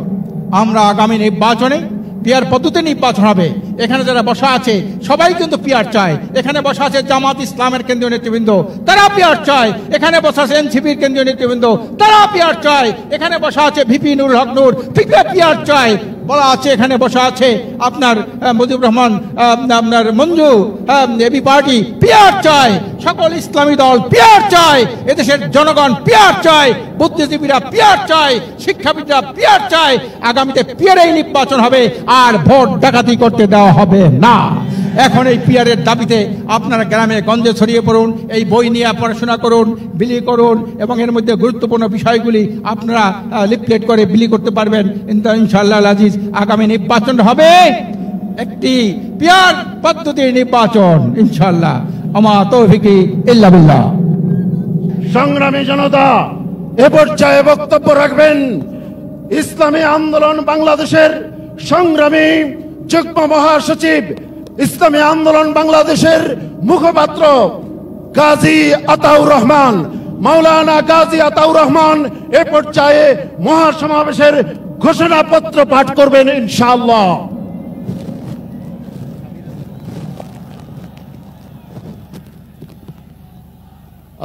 আমরা আগামী নির্বাচনে পিয়ার পদ্ধতি নির্বাচন হবে। এখানে যারা বসা আছে সবাই কিন্তু পিয়ার চায়। এখানে বসা আছে জামাত ইসলামের কেন্দ্রীয় নেতৃবৃন্দ, তারা পিয়ার চায়। এখানে বসা আছে এনসিপির কেন্দ্রীয় নেতৃবৃন্দ, তারা পিয়ার চায়। এখানে বসা আছে ভিপি নুরুল হক নূর, পিয়ার চায়। বলা আছে, এখানে বসা আছে আপনার মুজিবুর রহমান, আপনার মঞ্জু, এবি পার্টি পিয়ার চায়, সকল ইসলামী দল পিয়ার চায়, এদেশের জনগণ পিয়ার চায়, বুদ্ধিজীবীরা পিয়ার চায়, শিক্ষাবিদরা পিয়ার চায়। আগামীতে পিয়ারেই নির্বাচন হবে, আর ভোট ডাকাতি করতে দেওয়া হবে না। এখন এই পিয়ারের দাবিতে আপনারা গ্রামে গঞ্জে ছড়িয়ে পড়ুন, এই বই নিয়ে পড়াশোনা করুন, বিলি করুন, এবং এর মধ্যে গুরুত্বপূর্ণ বিষয়গুলি আপনারা লিফলেট করে বিলি করতে পারবেন। ইনশাআল্লাহ আজিজ আগামী নির্বাচন হবে একটি পিয়ার পদ্ধতির নির্বাচন ইনশাআল্লাহ। আমা তৌফিকি ইল্লা বিল্লাহ। সংগ্রামী জনতা, এ পর্যায়ে বক্তব্য রাখবেন ইসলামী আন্দোলন বাংলাদেশের সংগ্রামী যুগ্ম মহাসচিব, ইসলামী আন্দোলন বাংলাদেশের মুখপাত্র গাজী আতাউর রহমান, মাওলানা গাজী আতাউর রহমান এ পর্যায়ে মহাসমাবেশের ঘোষণাপত্র পাঠ করবেন ইনশাআল্লাহ।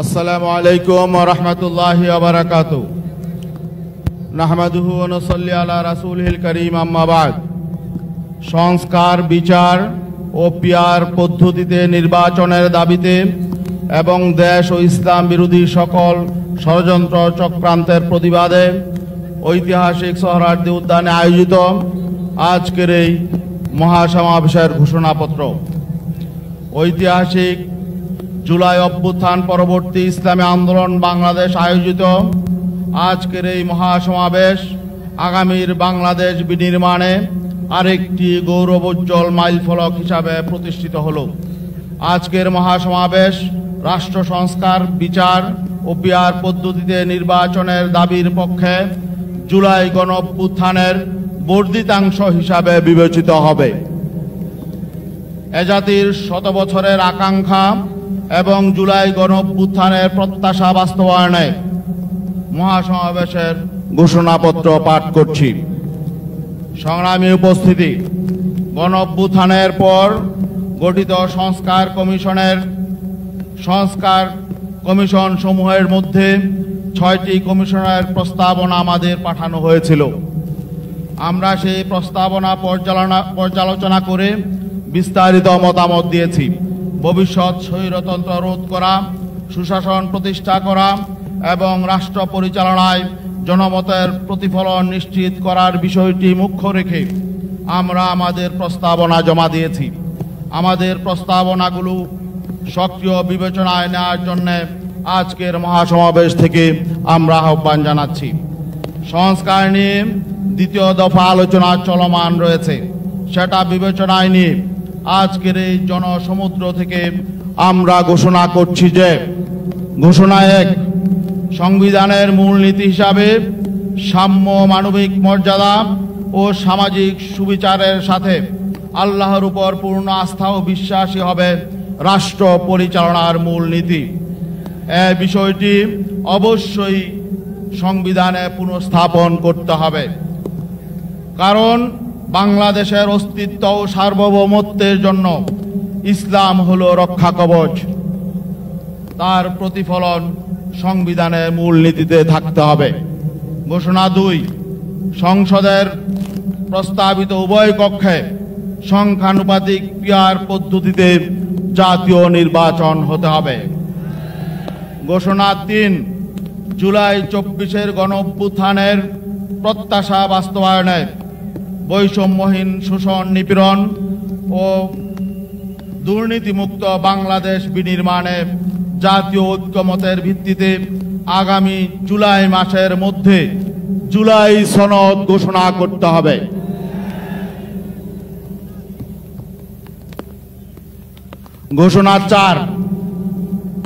আসসালামু আলাইকুম ওয়া রাহমাতুল্লাহি ওয়া বারাকাতুহু। নাহমাদুহু ওয়া নুসাল্লি আলা রাসূলিল কারীম, আম্মা বাদ। সংস্কার, বিচার ও পিয়ার পদ্ধতিতে নির্বাচনের দাবিতে এবং দেশ ও ইসলাম বিরোধী সকল ষড়যন্ত্র চক্রান্তের প্রতিবাদে ঐতিহাসিক সোহরাওয়ার্দী উদ্যানে আয়োজিত আজকের এই মহাসমাবেশের ঘোষণাপত্র। ঐতিহাসিক জুলাই অভ্যুত্থান পরবর্তী ইসলামী আন্দোলন বাংলাদেশ আয়োজিত আজকের এই মহাসমাবেশ আগামীর বাংলাদেশ বিনির্মাণে আরেকটি গৌরবোজ্জ্বল মাইলফলক হিসাবে প্রতিষ্ঠিত হল। আজকের মহাসমাবেশ রাষ্ট্র সংস্কার, বিচার ও পিয়ার পদ্ধতিতে নির্বাচনের দাবির পক্ষে জুলাই গণঅভ্যুত্থানের বর্ধিতাংশ হিসাবে বিবেচিত হবে। এ জাতির শত বছরের আকাঙ্ক্ষা এবং জুলাই গণঅভ্যুত্থানের প্রত্যাশা বাস্তবায়নে মহাসমাবেশের ঘোষণাপত্র পাঠ করছি। সংগ্রামী উপস্থিতি, গণঅভ্যুত্থানের পর গঠিত সংস্কার কমিশন সমূহের মধ্যে 6টি কমিশনের প্রস্তাবনা আমাদের পাঠানো হয়েছিল। আমরা সেই প্রস্তাবনা পর্যালোচনা করে বিস্তারিত মতামত দিয়েছি। ভবিষ্যৎ স্বৈরতন্ত্র রোধ করা, সুশাসন প্রতিষ্ঠা করা এবং রাষ্ট্র পরিচালনায় জনমতের প্রতিফলন নিশ্চিত করার বিষয়টি মুখ্য রেখে আমরা আমাদের প্রস্তাবনা জমা দিয়েছি। আমাদের প্রস্তাবনাগুলো সক্রিয় বিবেচনায় নেওয়ার জন্য আজকের মহাসমাবেশ থেকে আমরা আহ্বান জানাচ্ছি। সংস্কার নিয়ে দ্বিতীয় দফা আলোচনা চলমান রয়েছে, সেটা বিবেচনায় নিয়ে আজকের এই জনসমুদ্র থেকে আমরা ঘোষণা করছি যে ঘোষণা 1, সংবিধানের মূলনীতি হিসাবে সাম্য, মানবিক মর্যাদা ও সামাজিক সুবিচারের সাথে আল্লাহর উপর পূর্ণ আস্থা ও বিশ্বাসী হবে রাষ্ট্র পরিচালনার মূলনীতি। এই বিষয়টি অবশ্যই সংবিধানে পুনঃস্থাপন করতে হবে, কারণ বাংলাদেশের অস্তিত্ব ও সার্বভৌমত্বের জন্য ইসলাম হলো রক্ষা কবচ। তার প্রতিফলন সংবিধানের মূলনীতিতে থাকতে হবে। ঘোষণা 2, সংসদের প্রস্তাবিত উভয় কক্ষে সংখ্যানুপাতিক পিয়ার পদ্ধতিতে জাতীয় নির্বাচন হতে হবে। ঘোষণা 3, জুলাই 24-এর গণঅভ্যুত্থানের প্রত্যাশা বাস্তবায়নে বৈষম্যহীন শোষণ, নিপীড়ন ও দুর্নীতিমুক্ত বাংলাদেশ বিনির্মাণে জাতীয় ঐক্যমতের ভিত্তিতে আগামী জুলাই মাসের মধ্যে জুলাই সনদ ঘোষণা করতে হবে। ঘোষণা 4,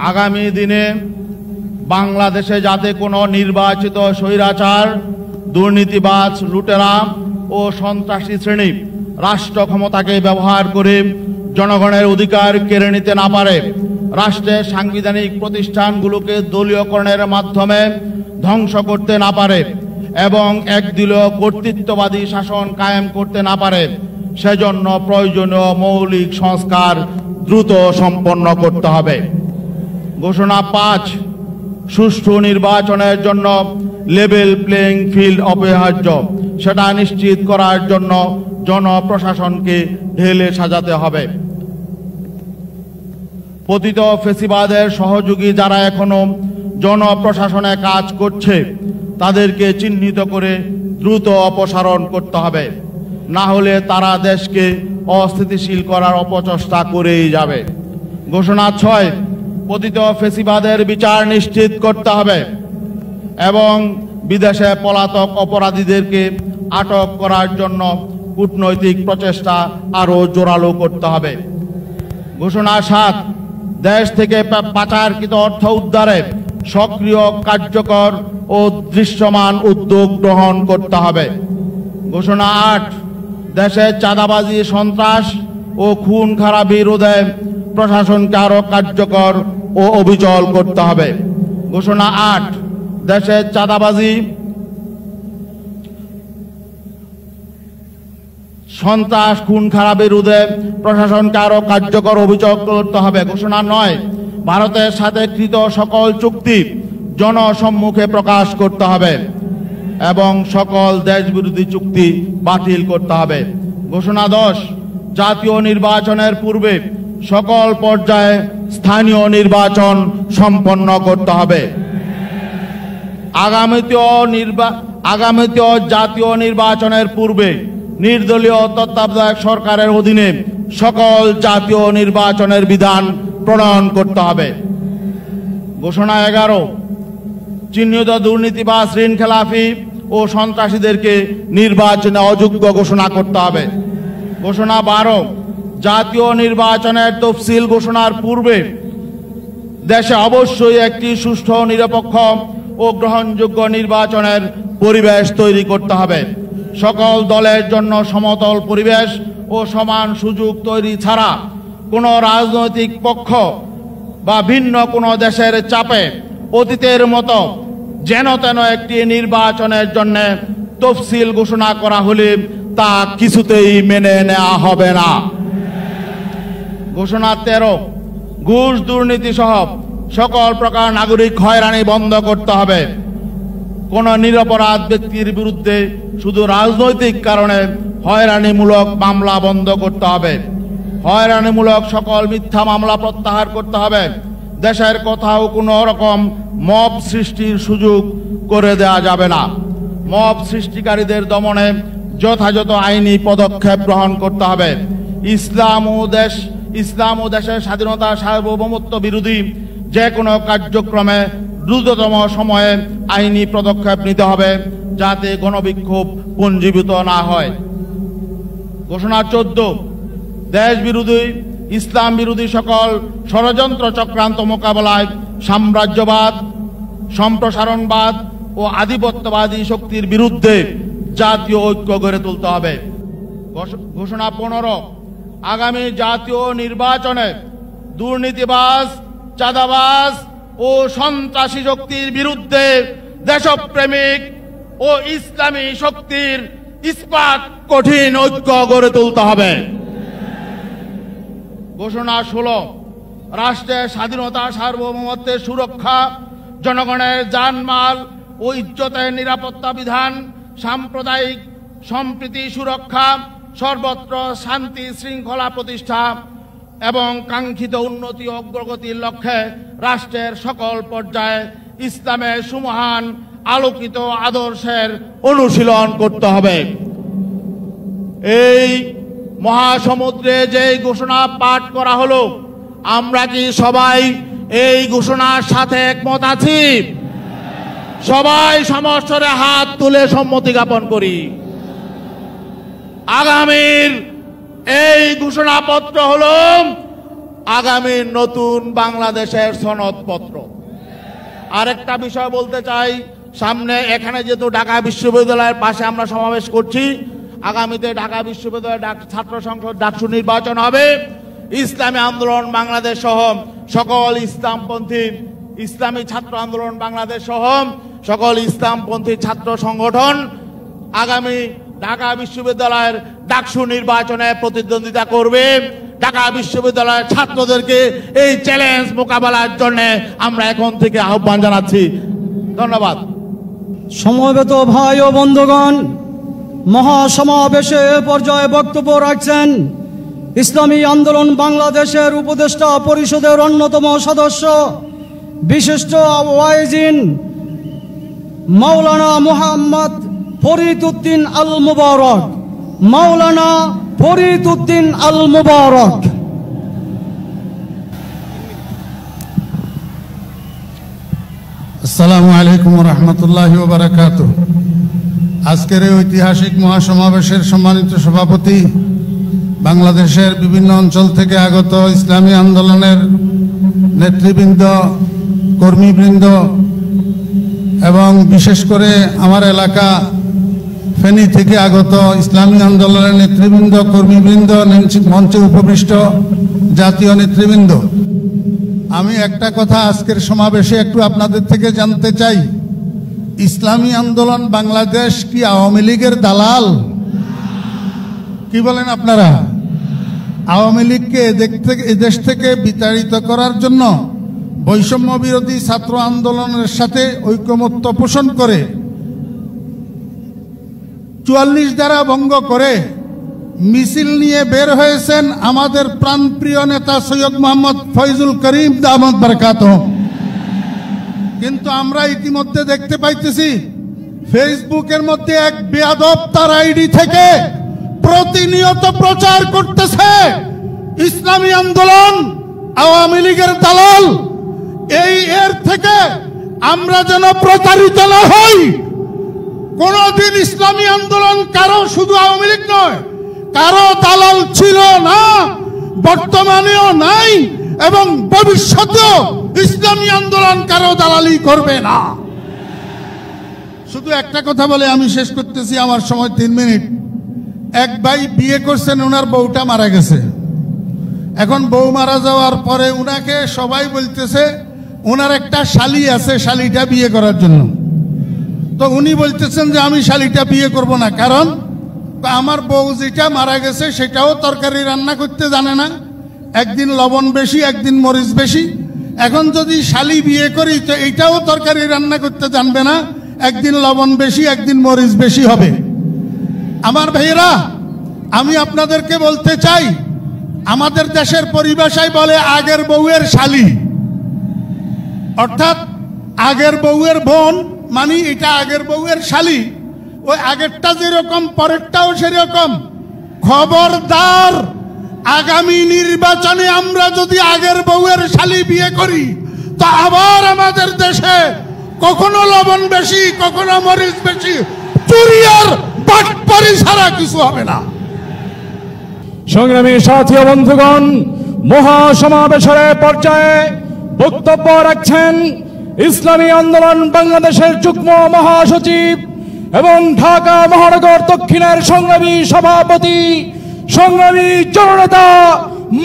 আগামী দিনে বাংলাদেশে যাতে কোনো নির্বাচিত স্বৈরাচার, দুর্নীতিবাজ, লুটেরা ও সন্ত্রাসী শ্রেণী রাষ্ট্র ক্ষমতাকে ব্যবহার করে জনগণের অধিকার কেড়ে নিতে না পারে, রাষ্ট্রের সাংবিধানিক প্রতিষ্ঠানগুলোকে দলীয়করণের মাধ্যমে ধ্বংস করতে না পারে এবং একদলীয় কর্তৃত্ববাদী শাসন কায়েম করতে না পারে, সেজন্য প্রয়োজনীয় মৌলিক সংস্কার দ্রুত সম্পন্ন করতে হবে। ঘোষণা 5, সুষ্ঠু নির্বাচনের জন্য লেভেল প্লেইং ফিল্ড অপরিহার্য। সেটা নিশ্চিত করার জন্য জনপ্রশাসনকে ঢেলে সাজাতে হবে। পতিত ফেসিবাদের সহযোগী যারা এখনো জনপ্রশাসনে কাজ করছে তাদেরকে চিহ্নিত করে দ্রুত অপসারণ করতে হবে, না হলে তারা দেশকে অস্থিতিশীল করার অপচেষ্টা করেই যাবে। ঘোষণা 6, পতিত ফেসিবাদের বিচার নিশ্চিত করতে হবে এবং বিদেশে পলাতক অপরাধীদেরকে আটক করার জন্য কূটনৈতিক প্রচেষ্টা আরও জোরালো করতে হবে। ঘোষণা 7, দেশ থেকে পাচারকৃত অর্থ উদ্ধারে সক্রিয়, কার্যকর ও দৃশ্যমান উদ্যোগ গ্রহণ করতে হবে। ঘোষণা 8, দেশে চাঁদাবাজি, সন্ত্রাস ও খুন খারাপি রোধে প্রশাসনকে আরও কার্যকর ও অবিচল করতে হবে। ঘোষণা 8, দেশে চাঁদাবাজি, সন্ত্রাস, খুন খারাপি রোধে প্রশাসনকে আরও কার্যকর অবিচল করতে হবে। ঘোষণা 9, ভারতের সাথে কৃত সকল চুক্তি জনসম্মুখে প্রকাশ করতে হবে এবং সকল দেশবিরোধী চুক্তি বাতিল করতে হবে। ঘোষণা 10, জাতীয় নির্বাচনের পূর্বে সকল পর্যায়ে স্থানীয় নির্বাচন সম্পন্ন করতে হবে। আগামীতেও জাতীয় নির্বাচনের পূর্বে নির্দলীয় তত্ত্বাবধায়ক সরকারের অধীনে সকল জাতীয় নির্বাচনের বিধান প্রণয়ন করতে হবে। ঘোষণা 11, চিহ্নিত দুর্নীতিবাজ, ঋণখেলাপি ও সন্ত্রাসীদেরকে নির্বাচনে অযোগ্য ঘোষণা করতে হবে। ঘোষণা 12, জাতীয় নির্বাচনের তফসিল ঘোষণার পূর্বে দেশে অবশ্যই একটি সুষ্ঠু, নিরপেক্ষ ও গ্রহণযোগ্য নির্বাচনের পরিবেশ তৈরি করতে হবে। সকল দলের জন্য সমতল পরিবেশ ও সমান সুযোগ তৈরি ছাড়া কোনো রাজনৈতিক পক্ষ বা ভিন্ন কোনো দেশের চাপে অতীতের মতো যেন তেন একটি নির্বাচনের জন্য তফসিল ঘোষণা করা হলে তা কিছুতেই মেনে নেওয়া হবে না। ঘোষণা 13, ঘুষ, দুর্নীতি সহ সকল প্রকার নাগরিক হয়রানি বন্ধ করতে হবে। কোন নিরপরাধ ব্যক্তির বিরুদ্ধে শুধু রাজনৈতিক কারণে হয়রানিমূলক মামলা বন্ধ করতে হবে। হয়রানিমূলক সকল মিথ্যা মামলা প্রত্যাহার করতে হবে। দেশের কোথাও কোনো রকম মব সৃষ্টির সুযোগ করে দেওয়া যাবে না। মব সৃষ্টিকারীদের দমনে যথাযথ আইনি পদক্ষেপ গ্রহণ করতে হবে। ইসলাম ও দেশের স্বাধীনতা, সার্বভৌমত্ব বিরোধী যে কোনো কার্যক্রমে দ্রুততম সময়ে আইনি পদক্ষেপ নিতে হবে যাতে গণবিক্ষোভ পুঞ্জীভূত না হয়। ঘোষণা 14, দেশ বিরোধী, ইসলাম বিরোধী সকল ষড়যন্ত্র চক্রান্ত মোকাবেলায় সাম্রাজ্যবাদ, সম্প্রসারণবাদ ও আধিপত্যবাদী শক্তির বিরুদ্ধে জাতীয় ঐক্য গড়ে তুলতে হবে। ঘোষণা 15, আগামী জাতীয় নির্বাচনে দুর্নীতিবাজ, চাঁদাবাজ ও সন্ত্রাসী শক্তির বিরুদ্ধে দেশপ্রেমিক ও ইসলামী শক্তির ইস্পাত কঠিন ঐক্য গড়ে তুলতে হবে। ঘোষণা 16, রাষ্ট্রের স্বাধীনতা, সার্বভৌমত্বের সুরক্ষা, জনগণের জানমাল ও ইজ্জতের নিরাপত্তা বিধান, সাম্প্রদায়িক সম্প্রীতি সুরক্ষা, সর্বত্র শান্তি শৃঙ্খলা প্রতিষ্ঠা এবং কাঙ্ক্ষিত উন্নতি ও অগ্রগতির লক্ষ্যে রাষ্ট্রের সকল পর্যায়ে ইসলামের সুমহান আলোকিত আদর্শের অনুশীলন করতে হবে। এই মহাসমুদ্রে যে ঘোষণা পাঠ করা হলো, আমরা কি সবাই এই ঘোষণার সাথে একমত আছি? সবাই সমস্বরে হাত তুলে সম্মতি জ্ঞাপন করি। আগামীর এই ঘোষণাপত্র হলো আগামীর নতুন বাংলাদেশের সনদপত্র। আরেকটা বিষয় বলতে চাই, সামনে এখানে যেহেতু ঢাকা বিশ্ববিদ্যালয়ের পাশে আমরা সমাবেশ করছি, আগামীতে ঢাকা বিশ্ববিদ্যালয়ের ছাত্র সংসদ ডাকসু নির্বাচন হবে। ইসলামী আন্দোলন বাংলাদেশ সহ সকল ইসলামপন্থী, ইসলামী ছাত্র আন্দোলন বাংলাদেশ সহ সকল ইসলামপন্থী ছাত্র সংগঠন আগামী ঢাকা বিশ্ববিদ্যালয়ের ডাকসু নির্বাচনে প্রতিদ্বন্দ্বিতা করবে। ঢাকা বিশ্ববিদ্যালয়ের ছাত্রদেরকে এই চ্যালেঞ্জ মোকাবেলার জন্য আমরা এখন থেকে আহ্বান জানাচ্ছি। ধন্যবাদ। সমবেত ভাই ও বন্ধুগণ, মহাসমাবেশে এ পর্যায়ে বক্তব্য রাখছেন ইসলামী আন্দোলন বাংলাদেশের উপদেষ্টা পরিষদের অন্যতম সদস্য বিশিষ্ট ওয়াইজিন মাওলানা মুহাম্মদ ফরিদ উদ্দিন আল মুবারক। মাওলানা ফরিদ উদ্দিন আল মুবারক। আসসালামু আলাইকুম রহমতুল্লাহি ওয়া বারাকাতুহু। আজকের এই ঐতিহাসিক মহাসমাবেশের সম্মানিত সভাপতি, বাংলাদেশের বিভিন্ন অঞ্চল থেকে আগত ইসলামী আন্দোলনের নেতৃবৃন্দ, কর্মীবৃন্দ এবং বিশেষ করে আমার এলাকা ফেনী থেকে আগত ইসলামী আন্দোলনের নেতৃবৃন্দ, কর্মীবৃন্দ, মঞ্চে উপবিষ্ট জাতীয় নেতৃবৃন্দ, আমি একটা কথা আজকের সমাবেশে একটু আপনাদের থেকে জানতে চাই। ইসলামী আন্দোলন বাংলাদেশ কি আওয়ামী লীগের দালাল? কি বলেন আপনারা? আওয়ামী লীগকে এদেশ থেকে বিতাড়িত করার জন্য বৈষম্য বিরোধী ছাত্র আন্দোলনের সাথে ঐকমত্য পোষণ করে ৪৪ ধারা ভঙ্গ করে মিছিল নিয়ে বের হয়েছেন আমাদের প্রাণপ্রিয় নেতা সৈয়দ মোহাম্মদ ফয়জুল করিম দামাত বরকাতুহু। কিন্তু আমরা ইতিমধ্যে দেখতে পাইতেছি ফেসবুকের মধ্যে এক বেয়াদব তার আইডি থেকে প্রতিনিয়ত প্রচার করতেছে ইসলামী আন্দোলন আওয়ামী লীগের দালাল। এর থেকে আমরা যেন প্রতারিত না হই। কোনদিন ইসলামী আন্দোলন কারো, শুধু আওয়ামী লীগ নয়, কারো দালাল ছিল না, বর্তমানেও নাই এবং ভবিষ্যতেও ইসলামী আন্দোলন কারো দালালি করবে না। শুধু একটা কথা বলে আমি শেষ করতেছি, আমার সময় 3 মিনিট। এক ভাই বিয়ে করছেন, ওনার বউটা মারা গেছে। এখন বউ মারা যাওয়ার পরে উনাকে সবাই বলতেছে ওনার একটা শালি আছে, শালিটা বিয়ে করার জন্য। তো উনি বলতেছেন যে আমি শালিটা বিয়ে করব না, কারণ আমার বউ যেটা মারা গেছে সেটাও তরকারি রান্না করতে জানে না, একদিন লবণ বেশি একদিন মরিচ বেশি। এখন যদি শালি বিয়ে করি তো এইটাও তরকারি রান্না করতে জানবে না, একদিন লবণ বেশি একদিন মরিচ বেশি হবে। আমার ভাইয়েরা, আমি আপনাদেরকে বলতে চাই, আমাদের দেশের পরিভাষায় বলে আগের বউয়ের শালি, অর্থাৎ আগের বউয়ের বোন, মানে এটা আগের বউয়ের শালি। ওই আগেরটা যেরকম পরেরটাও সেরকম। খবরদার, আগামী নির্বাচনে আমরা যদি আগের বউয়ের শালি বিয়ে করি তো আবার আমাদের দেশে কখনো লবণ বেশি কখনো মরিচ বেশি, চুরি আর বাটপারি ছাড়া কিছু হবে না। সংগ্রামী সাথী ও বন্ধুগণ, মহাসমাবেশের পর্যায়ে বক্তব্য রাখছেন ইসলামী আন্দোলন বাংলাদেশের যুগ্ম মহাসচিব এবং ঢাকা মহানগর দক্ষিণের সংগ্রামী সভাপতি, সংগ্রামী জননেতা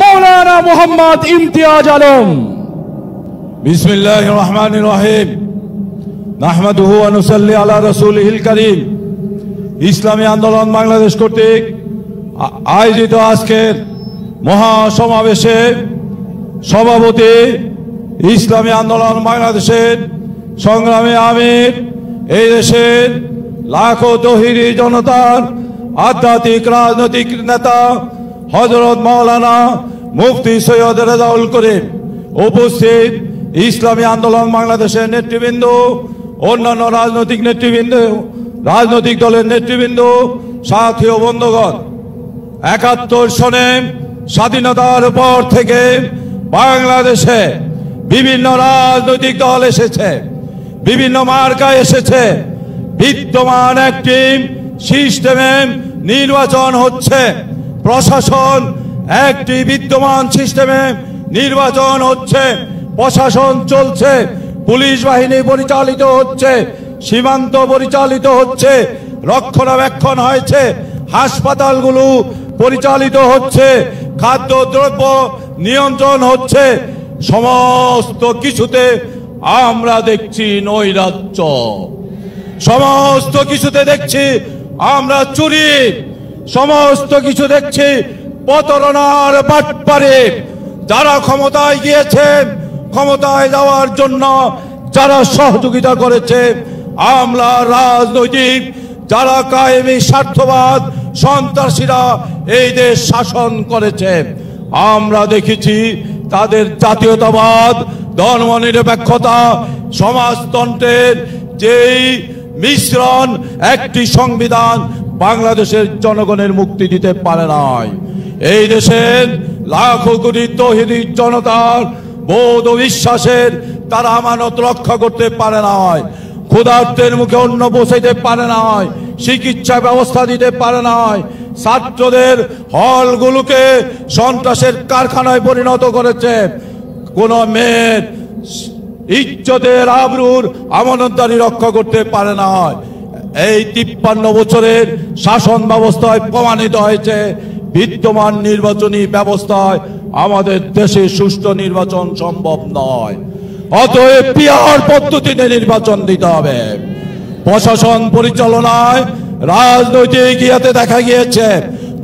মাওলানা মুহাম্মদ ইমতিয়াজ আলম। বিসমিল্লাহির রহমানির রহিম। নাহমাদুহু ওয়া নুসাল্লি আলা রাসূলিহিল কারীম। ইসলামী আন্দোলন বাংলাদেশ কর্তৃক আয়োজিত আজকের মহাসমাবেশে সভাপতি, ইসলামী আন্দোলন বাংলাদেশের সংগ্রামী আমির, এই দেশের লাখো তৌহিদি জনতার আধ্যাত্মিক রাজনৈতিক নেতা হযরত মাওলানা মুফতি সৈয়দ রেজাউল করিম, উপস্থিত ইসলামী আন্দোলন বাংলাদেশের নেতৃবৃন্দ, অন্যান্য রাজনৈতিক নেতৃবৃন্দ, রাজনৈতিক দলের নেতৃবৃন্দ, সাথী ও বন্ধুগণ, ৭১ সনে স্বাধীনতার পর থেকে বাংলাদেশে বিভিন্ন রাজনৈতিক দল এসেছে, বিভিন্ন মার্কা এসেছে। বিদ্যমান একটি সিস্টেমে নির্বাচন হচ্ছে, প্রশাসন একটি বিদ্যমান সিস্টেমে নির্বাচন হচ্ছে, প্রশাসন চলছে, পুলিশ বাহিনী পরিচালিত হচ্ছে, সীমান্ত পরিচালিত হচ্ছে, রক্ষণাবেক্ষণ হয়েছে, হাসপাতালগুলো পরিচালিত হচ্ছে, খাদ্যদ্রব্য নিয়ন্ত্রণ হচ্ছে। সমস্ত কিছুতে আমরা দেখছি নৈরাজ্য, সমস্ত কিছুতে দেখছি আমরা চুরি, সমস্ত কিছু দেখছি প্রতারণার বাটপারে যারা ক্ষমতায় গিয়েছেন, ক্ষমতায় যাওয়ার জন্য যারা সহযোগিতা করেছে, আমলা রাজনৈতিক যারা কায়েমি স্বার্থবাদ সন্ত্রাসীরা এই দেশ শাসন করেছে, আমরা দেখেছি তাদের জাতীয়তাবাদ, ধর্মনিরপেক্ষতা, সমাজতন্ত্রের যেই মিশ্রণ, একটি সংবিধান বাংলাদেশের জনগণের মুক্তি দিতে পারে নাই। এই দেশের লাখো কোটি তৌহিদি জনতার বোধ ও বিশ্বাসের তারা আমানত রক্ষা করতে পারে নাই, ক্ষুধার্তের মুখে অন্ন পৌঁছাইতে পারে নাই, চিকিৎসা ব্যবস্থা দিতে পারে নাই, ছাত্রদের হলগুলোকে সন্ত্রাসের কারখানায় পরিণত করেছে, কোন মেয়ের ইজ্জতের আবরুর আমানতদারি রক্ষা করতে পারে না। এই 53 বছরের শাসন ব্যবস্থায় প্রমাণিত হয়েছে বিদ্যমান নির্বাচনী ব্যবস্থায় আমাদের দেশে সুষ্ঠু নির্বাচন সম্ভব নয়। অতএব পিআর পদ্ধতিতে নির্বাচন দিতে হবে। প্রশাসন পরিচালনায় রাজনৈতিক ইয়াতে দেখা গিয়েছে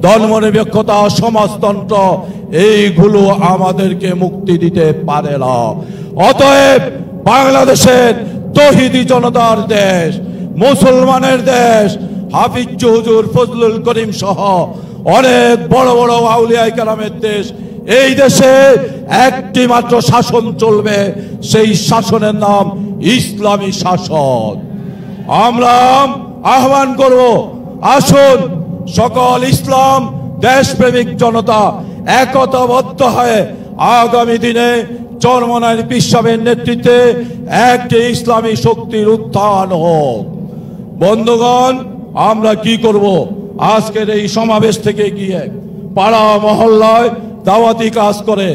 ধর্মনিরপেক্ষতা, সমাজতন্ত্র এইগুলো আমাদেরকে মুক্তি দিতে পারে না। অতএব বাংলাদেশের তৌহিদি জনতার দেশ, মুসলমানের দেশ, হাফিজ হুজুর ফজলুল করিম সহ অনেক বড় বড় আউলিয়া কেরামের দেশ, এই দেশে একটি মাত্র শাসন চলবে, সেই শাসনের নাম ইসলামী শাসন। আমরা আহ্বান করব, আসুন সকল ইসলাম দেশপ্রেমিক জনতা একতাবদ্ধ হয়ে আগামী দিনে চরমনাই পীর সাহেবের নেতৃত্বে একটি ইসলামী শক্তির উত্থান হোক। বন্ধুগণ, আমরা কি করব? আজকের এই সমাবেশ থেকে গিয়ে পাড়া মহল্লায় দাওয়াতি কাজ করে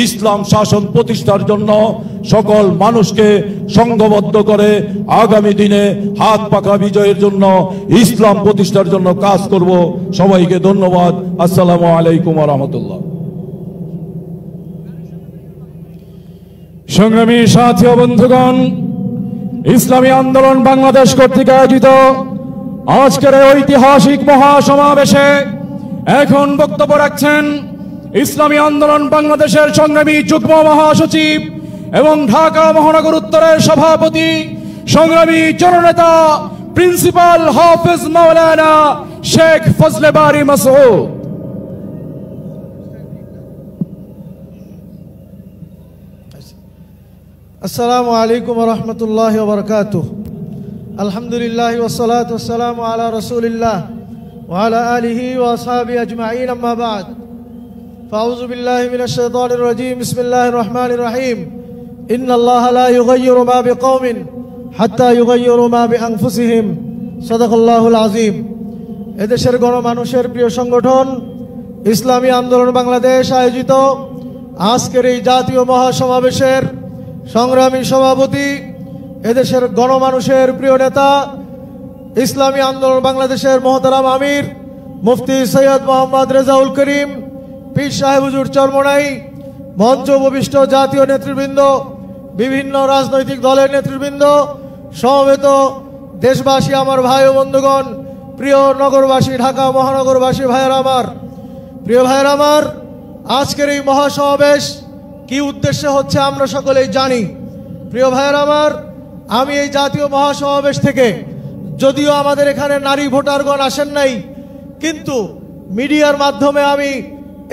ইসলাম শাসন প্রতিষ্ঠার জন্য সকল মানুষকে সংঘবদ্ধ করে আগামী দিনে হাত পাকা বিজয়ের জন্য, ইসলাম প্রতিষ্ঠার জন্য কাজ করব। সবাইকে ধন্যবাদ। আসসালামু আলাইকুম ওয়া রাহমাতুল্লাহ। সংগ্রামী সাথী ও বন্ধুগণ, ইসলামী আন্দোলন বাংলাদেশ কর্তৃক আয়োজিত আজকের ঐতিহাসিক মহাসমাবেশে এখন বক্তব্য রাখছেন ইসলামী আন্দোলন বাংলাদেশের সংগ্রামী যুগ্ম মহাসচিব এবং ঢাকা মহানগর উত্তরের সভাপতি, সংগ্রামী জননেতা প্রিন্সিপাল হাফেজ মাওলানা শেখ ফজলে বারী মাসউদ। আসসালামু আলাইকুম ওয়া রাহমাতুল্লাহি ওয়া বারাকাতুহু। আলহামদুলিল্লাহ ওয়াসসালাতু ওয়াসসালামু আলা রাসূলিল্লাহ ওয়া আলা আলিহি ওয়া আসহাবিহি আজমাইন, আম্মা বা'দ। ফাউযু বিল্লাহি মিনাশ শাইতানির রাজীম। বিসমিল্লাহির রহমানির রহিম। ইন্নাল্লাহা লা ইউগাইয়িরু মা বিকওমিন হাত্তা ইউগাইয়িরু মা বিআনফুসিহিম। সাদাকাল্লাহুল আযীম। এদেশের গণমানুষের প্রিয় সংগঠন ইসলামী আন্দোলন বাংলাদেশ আয়োজিত আজকের এই জাতীয় মহাসমাবেশের সংগ্রামী সভাপতি, এদেশের গণমানুষের প্রিয় নেতা, ইসলামী আন্দোলন বাংলাদেশের মহতারাম আমির মুফতি সৈয়দ মোহাম্মদ রেজাউল করিম পীর সাহেব হুজুর চরমনাই, মঞ্চ উপবিষ্ট জাতীয় নেতৃবৃন্দ, বিভিন্ন রাজনৈতিক দলের নেতৃবৃন্দ, সমবেত দেশবাসী, আমার ভাই ও বন্ধুগণ, প্রিয় নগরবাসী, ঢাকা মহানগরবাসী ভাইয়েরা আমার, প্রিয় ভাইয়েরা আমার, আজকের এই মহাসমাবেশ কি উদ্দেশ্যে হচ্ছে আমরা সকলেই জানি। প্রিয় ভাইয়েরা আমার, আমি এই জাতীয় মহাসমাবেশ থেকে, যদিও আমাদের এখানে নারী ভোটারগণ আসেন নাই, কিন্তু মিডিয়ার মাধ্যমে আমি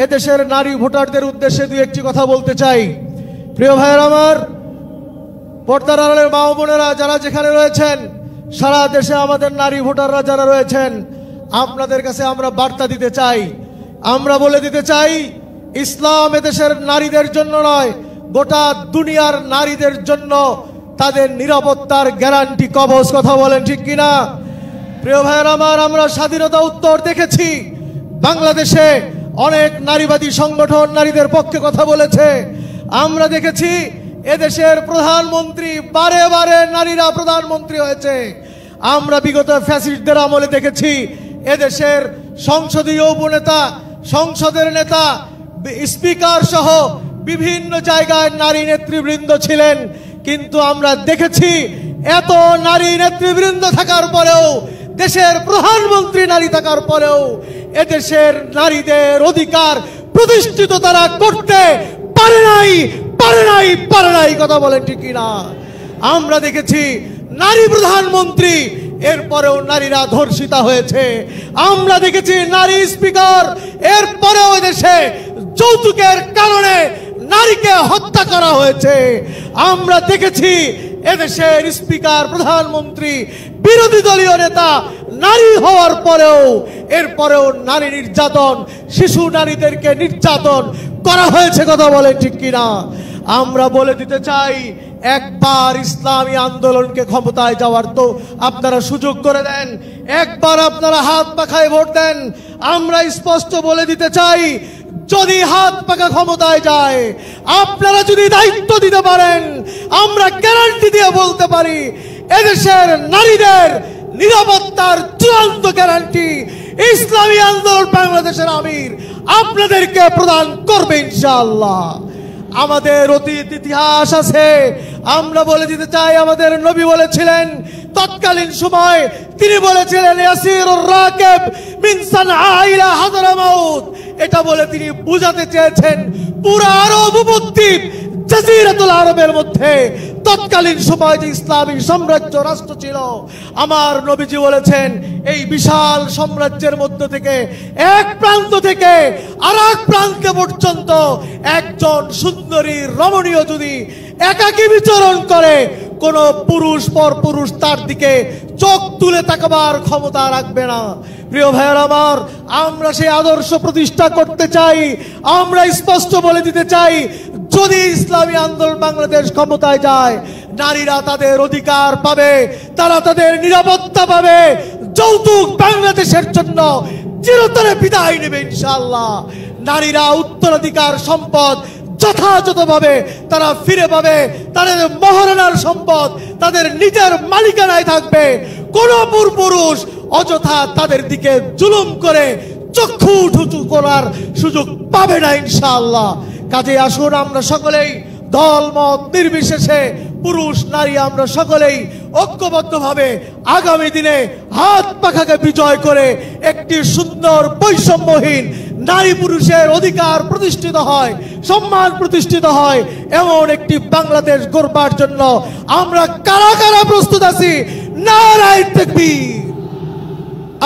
এদেশের নারী ভোটারদের উদ্দেশ্যে দুই একটি কথা বলতে চাই। প্রিয় ভাইয়েরা আমার, পর্দার আড়ালের মা ও বোনেরা যারা যেখানে রয়েছেন, সারা দেশে আমাদের নারী ভোটাররা যারা রয়েছেন, আপনাদের কাছে আমরা বার্তা দিতে চাই, আমরা বলে দিতে চাই, ইসলাম এদেশের নারীদের জন্য নয়, গোটা দুনিয়ার নারীদের জন্য তাদের নিরাপত্তার গ্যারান্টি কবচ। কথা বলেন ঠিক কিনা? প্রিয় ভাইয়েরা আমার, আমরা স্বাধীনতা উত্তর দেখেছি বাংলাদেশে অনেক নারীবাদী সংগঠন নারীদের পক্ষে কথা বলেছে। আমরা দেখেছি এদেশের প্রধানমন্ত্রী, বারে বারে নারীরা প্রধানমন্ত্রী হয়েছে। আমরা বিগত ফ্যাসিস্টদের আমলে দেখেছি এদেশের সংসদীয় উপনেতা, সংসদের নেতা, স্পিকার সহ বিভিন্ন জায়গায় নারী নেতৃবৃন্দ ছিলেন, কিন্তু আমরা দেখেছি এত নারী নেতৃবৃন্দ থাকার পরেও দেশের প্রধানমন্ত্রী নারী থাকার পরেও এদেশের নারীদের অধিকার প্রতিষ্ঠিত তারা করতে পারে নাই কথা বলেন ঠিক কিনা? আমরা দেখেছি নারী প্রধানমন্ত্রী, এরপরেও নারীরা ধর্ষিতা হয়েছে। আমরা দেখেছি নারী স্পিকার, এরপরেও দেশে যৌতুকের কারণে নারীকে হত্যা করা হয়েছে। আমরা দেখেছি এদেশের স্পিকার, প্রধানমন্ত্রী, বিরোধী দলীয় নেতা নারী হওয়ার এরপরেও নারী নির্যাতন, শিশু নারীদেরকে নির্যাতন করা হয়েছে। কথা বলেন ঠিক কিনা? আমরা বলে দিতে চাই, একবার ইসলামী আন্দোলনকে ক্ষমতায় যাওয়ার তো আপনারা সুযোগ করে দেন, একবার আপনারা হাত পাখায় ভোট দেন। আমরা স্পষ্ট বলে দিতে চাই, যদি হাত পাখা ক্ষমতায় যায়, আপনারা যদি দায়িত্ব দিতে পারেন, আমরা গ্যারান্টি দিয়ে বলতে পারি এদেশের নারীদের নিরাপত্তার চূড়ান্ত গ্যারান্টি ইসলামী আন্দোলন বাংলাদেশের আমির আপনাদেরকে প্রদান করবে ইনশাআল্লাহ। আমাদের অতীত ইতিহাস আছে, আমরা বলে দিতে চাই, আমাদের নবী বলেছিলেন তৎকালীন সময়, তিনি বলেছিলেন ইয়াসিরুর রাকিব মিন সানআ ইলা হাদরামাউত। এটা বলে তিনি বুঝাতে চেয়েছেন পুরো আরব উপদ্বীপ, জাজিরাতুল আরবের মধ্যে তৎকালীন সময় যে ইসলামী সাম্রাজ্য রাষ্ট্র ছিল, আমার নবীজি বলেছেন এই বিশাল সাম্রাজ্যের মধ্য থেকে এক প্রান্ত থেকে আর এক প্রান্ত পর্যন্ত একজন সুন্দরী রমণীয় যদি একাকী বিচরণ করে, কোন পুরুষ পর পুরুষ তার দিকে চোখ তুলে তাকাবার ক্ষমতা রাখবে না। প্রিয় ভাইয়ের আমার, আমরা সেই আদর্শ প্রতিষ্ঠা করতে চাই। আমরা স্পষ্ট বলে দিতে চাই, যদি ইসলামী আন্দোলন বাংলাদেশ ক্ষমতায় যায়, নারীরা তাদের অধিকার পাবে, তারা তাদের নিরাপত্তা পাবে, যৌতুক বাংলাদেশের জন্য চিরতরে বিদায় নেবে ইনশাআল্লাহ। নারীরা উত্তরাধিকার সম্পদ যথাযথভাবে তারা ফিরে পাবে, তাদের মহারণার সম্পদ তাদের নিজের মালিকানায় থাকবে। কোন পুরুষ অযথা তাদের দিকে জুলুম করে চক্ষু ঠুচু করার সুযোগ পাবে না ইনশাআল্লাহ। কাজে আসুন আমরা সকলেই দল মত নির্বিশেষে, পুরুষ নারী আমরা সকলেই ঐক্যবদ্ধভাবে আগামী দিনে হাত পাখাকে বিজয় করে একটি সুন্দর বৈষম্যহীন নারী পুরুষের অধিকার প্রতিষ্ঠিত হয়, সম্মান প্রতিষ্ঠিত হয়, এমন একটি বাংলাদেশ গড়বার জন্য আমরা কারা কারা প্রস্তুত আছি? নারায়ে তাকবীর।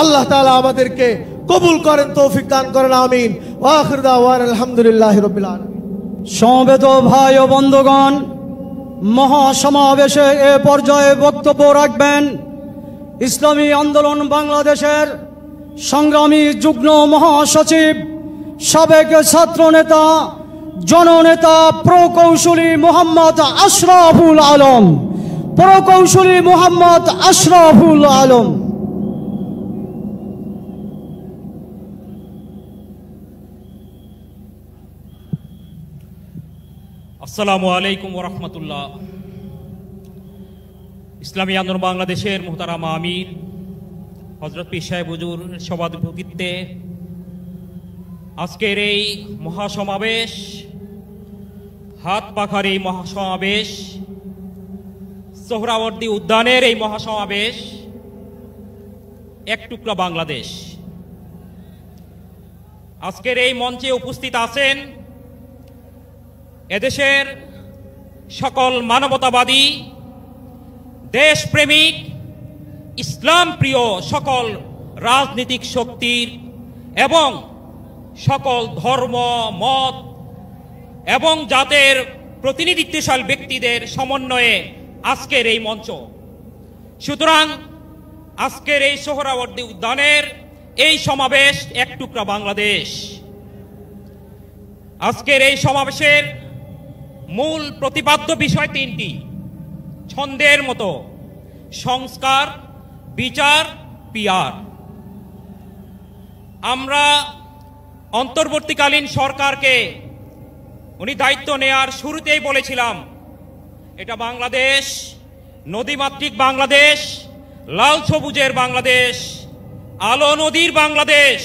আল্লাহ তাআলা আমাদেরকে কবুল করেন, তৌফিক দান করেন, আমিন। ওয়া আখির দাওয়ানা আলহামদুলিল্লাহি রাব্বিল আলামিন। সমবেত ভাই ও বন্ধুগণ, মহাসমাবেশে এ পর্যায়ে বক্তব্য রাখবেন ইসলামী আন্দোলন বাংলাদেশের সংগ্রামী যুগ্ম মহাসচিব, সাবেক ছাত্র নেতা, জননেতা, প্রকৌশলী মোহাম্মদ আশরাফুল আলম। প্রকৌশলী মোহাম্মদ আশরাফুল আলম। আসসালামু আলাইকুম ওয়া রাহমাতুল্লাহ। ইসলামী আন্দোলন বাংলাদেশের মুহতারাম আমির হযরত পীর সাহেব হুজুর সভাপতিত্বে আজকের এই মহাসমাবেশ, হাত পাখার এই মহাসমাবেশ, সোহরাওয়ার্দী উদ্যানের এই মহাসমাবেশ, এক টুকরা বাংলাদেশ। আজকের এই মঞ্চে উপস্থিত আছেন এদেশের সকল মানবতাবাদী, দেশপ্রেমিক, ইসলাম প্রিয় সকল রাজনৈতিক শক্তির এবং সকল ধর্ম, মত এবং জাতের প্রতিনিধিত্বশীল ব্যক্তিদের সমন্বয়ে আজকের এই মঞ্চ। সুতরাং আজকের এই সোহরাওয়ার্দী উদ্যানের এই সমাবেশ এক টুকরা বাংলাদেশ। আজকের এই সমাবেশের মূল প্রতিপাদ্য বিষয় তিনটি, ছন্দের মতো: সংস্কার, বিচার, পিয়ার। আমরা অন্তর্বর্তীকালীন সরকারকে উনি দায়িত্ব নেয়ার শুরুতেই বলেছিলাম, এটা বাংলাদেশ নদীমাতৃক বাংলাদেশ, লাল সবুজের বাংলাদেশ, আলো নদীর বাংলাদেশ।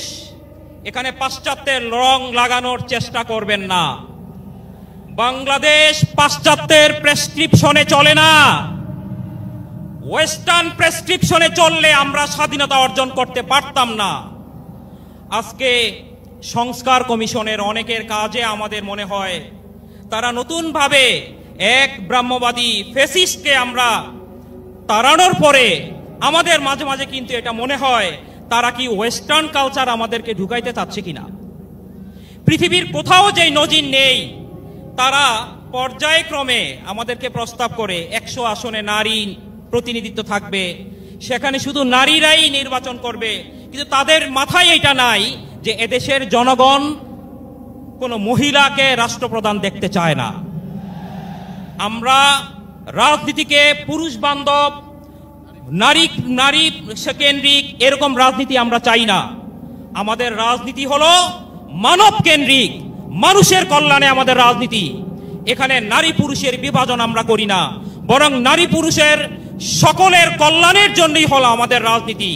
এখানে পাশ্চাত্যের রং লাগানোর চেষ্টা করবেন না। বাংলাদেশ পাশ্চাত্যের প্রেসক্রিপশনে চলে না। ওয়েস্টার্ন প্রেসক্রিপশনে চললে আমরা স্বাধীনতা অর্জন করতে পারতাম না। আজকে সংস্কার কমিশনের অনেকের কাজে আমাদের মনে হয় তারা নতুনভাবে এক ব্রাহ্মবাদী ফ্যাসিস্টকে আমরা তাড়ানোর পরে আমাদের মাঝে মাঝে কিন্তু এটা মনে হয় তারা কি ওয়েস্টার্ন কালচার আমাদেরকে ঢুকাইতে চাচ্ছে কিনা। পৃথিবীর কোথাও যেই নজির নেই, তারা পর্যায়ক্রমে আমাদেরকে প্রস্তাব করে 100 আসনে নারী প্রতিনিধিত্ব থাকবে, সেখানে শুধু নারীরাই নির্বাচন করবে, কিন্তু তাদের মাথায় এটা নাই যে এদেশের জনগণ কোনো মহিলাকে রাষ্ট্রপ্রধান দেখতে চায় না। আমরা রাজনীতিকে পুরুষ বান্ধব, নারী কেন্দ্রিক এরকম রাজনীতি আমরা চাই না। আমাদের রাজনীতি হলো মানব কেন্দ্রিক, মানুষের কল্যাণে আমাদের রাজনীতি। এখানে নারী পুরুষের বিভাজন আমরা করি না, বরং নারী পুরুষের সকলের কল্যাণের জন্যই হলো আমাদের রাজনীতি।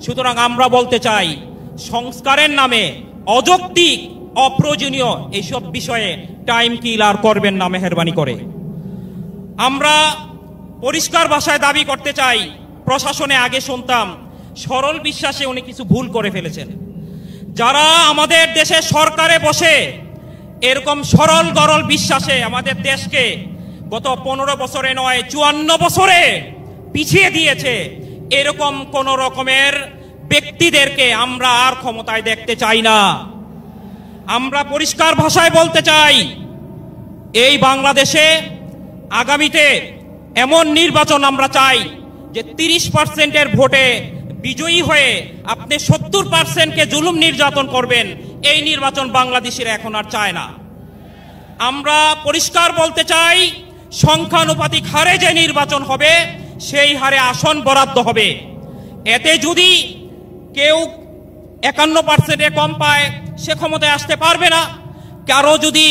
সুতরাং আমরা বলতে চাই, সংস্কারের নামে অযৌক্তিক অপ্রয়োজনীয় এইসব বিষয়ে টাইম কিলার করবেন না মেহেরবানি করে। আমরা পরিষ্কার ভাষায় দাবি করতে চাই, প্রশাসনে আগে শুনতাম সরল বিশ্বাসে উনি কিছু ভুল করে ফেলেছেন। যারা আমাদের দেশে সরকারে বসে এরকম সরল গরল বিশ্বাসে আমাদের দেশকে গত 15 বছরে নয় 54 বছরে পিছিয়ে দিয়েছে, এরকম কোন রকমের ব্যক্তিদেরকে আমরা আর ক্ষমতায় দেখতে চাই না। আমরা পরিষ্কার ভাষায় বলতে চাই, এই বাংলাদেশে আগামীতে এমন নির্বাচন আমরা চাই যে 30%-এর ভোটে বিজয়ী হয়ে আপনি 70%-কে জুলুম নির্যাতন করবেন, এই নির্বাচন বাংলাদেশিরা এখন আর চায় না। আমরা পরিষ্কার বলতে চাই, সংখ্যানুপাতিক হারে যে নির্বাচন হবে সেই হারে আসন বরাদ্দ হবে। এতে যদি কেউ 51%-এ কম পায় সে ক্ষমতায় আসতে পারবে না। কারো যদি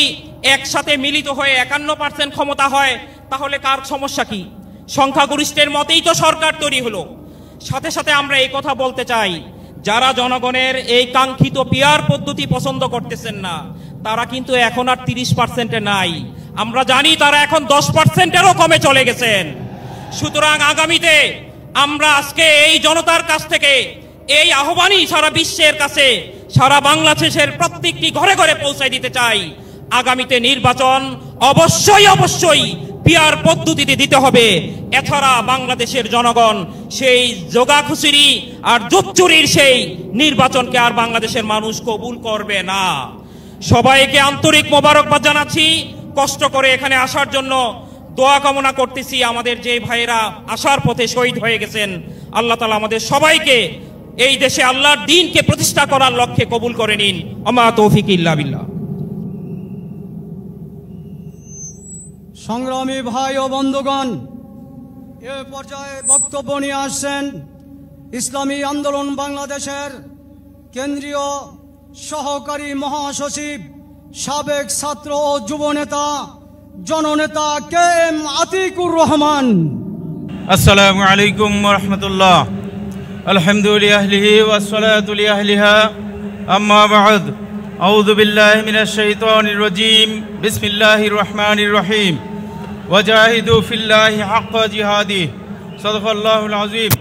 একসাথে মিলিত হয়ে 51% ক্ষমতা হয় তাহলে কার সমস্যা কি? সংখ্যাগরিষ্ঠের মতেই তো সরকার তৈরি হলো। সাথে সাথে আমরা এই কথা বলতে চাই, যারা জনগণের এই কাঙ্ক্ষিত পিয়ার পদ্ধতি পছন্দ করতেছেন না, তারা কিন্তু এখন আর 30%-এ নাই। আমরা জানি তারা এখন 10%-এরও কমে চলে গেছেন। সুতরাং আগামীতে আমরা আজকে এই জনতার কাছ থেকে এই আহ্বানই সারা বিশ্বের কাছে, সারা বাংলাদেশের প্রত্যেকটি ঘরে ঘরে পৌঁছায় দিতে চাই। আগামীতে নির্বাচন অবশ্যই পিয়ার পদ্ধতিতে দিতে হবে। এছাড়া বাংলাদেশের জনগণ সেই জোগাখুচুরি আর জোচ্চুরির সেই নির্বাচনকে আর বাংলাদেশের মানুষ কবুল করবে না। সবাইকে আন্তরিক মোবারকবাদ জানাচ্ছি, কষ্ট করে এখানে আসার জন্য দোয়া কামনা করতেছি। আমাদের যে ভাইয়েরা আসার পথে শহীদ হয়ে গেছেন, আল্লাহ তাআলা আমাদের সবাইকে এই দেশে আল্লাহর দ্বীনকে প্রতিষ্ঠা করার লক্ষ্যে কবুল করে নিন। আমা তৌফিক ইল্লা বিল্লাহ। সংগ্রামী ভাই ও বন্ধুগণ, এ পর্যায়ে বক্তব্য নিয়ে আসছেন ইসলামী আন্দোলন বাংলাদেশের কেন্দ্রীয় সহকারী মহাসচিব, সাবেক ছাত্র ও যুব নেতা, জননেতা KM আতিকুর রহমান। আসসালামু আলাইকুম ওয়া রাহমাতুল্লাহ। আলহামদুলিল্লাহি আহলিহি ওয়াস সালাতু লি আহলিহা, আম্মা বা'দ। আউযু বিল্লাহি মিনাশ শাইতানির রাজীম। বিসমিল্লাহির রহমানির রহিম। ওয়াজাহিদু ফিল্লাহি হাক্কা জিহাদি। সাদাকাল্লাহুল আযীম।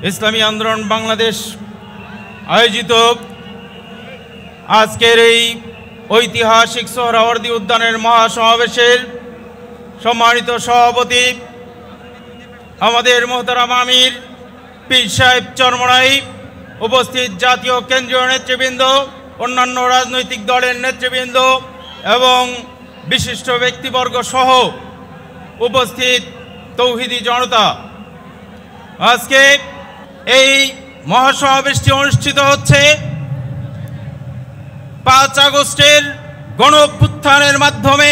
ইসলামী আন্দোলন বাংলাদেশ আয়োজিত আজকের এই ঐতিহাসিক সোহরাওয়ার্দী উদ্যানের মহাসমাবেশের সম্মানিত সভাপতি আমাদের মোহতারাম আমির পীর সাহেব চরমরাই, উপস্থিত জাতীয় কেন্দ্রীয় নেতৃবৃন্দ, অন্যান্য রাজনৈতিক দলের নেতৃবৃন্দ এবং বিশিষ্ট ব্যক্তিবর্গ সহ উপস্থিত তৌহিদি জনতা, আজকে এই মহাসমাবেশটি অনুষ্ঠিত হচ্ছে 5 আগস্টের গণঅভ্যুত্থানের মাধ্যমে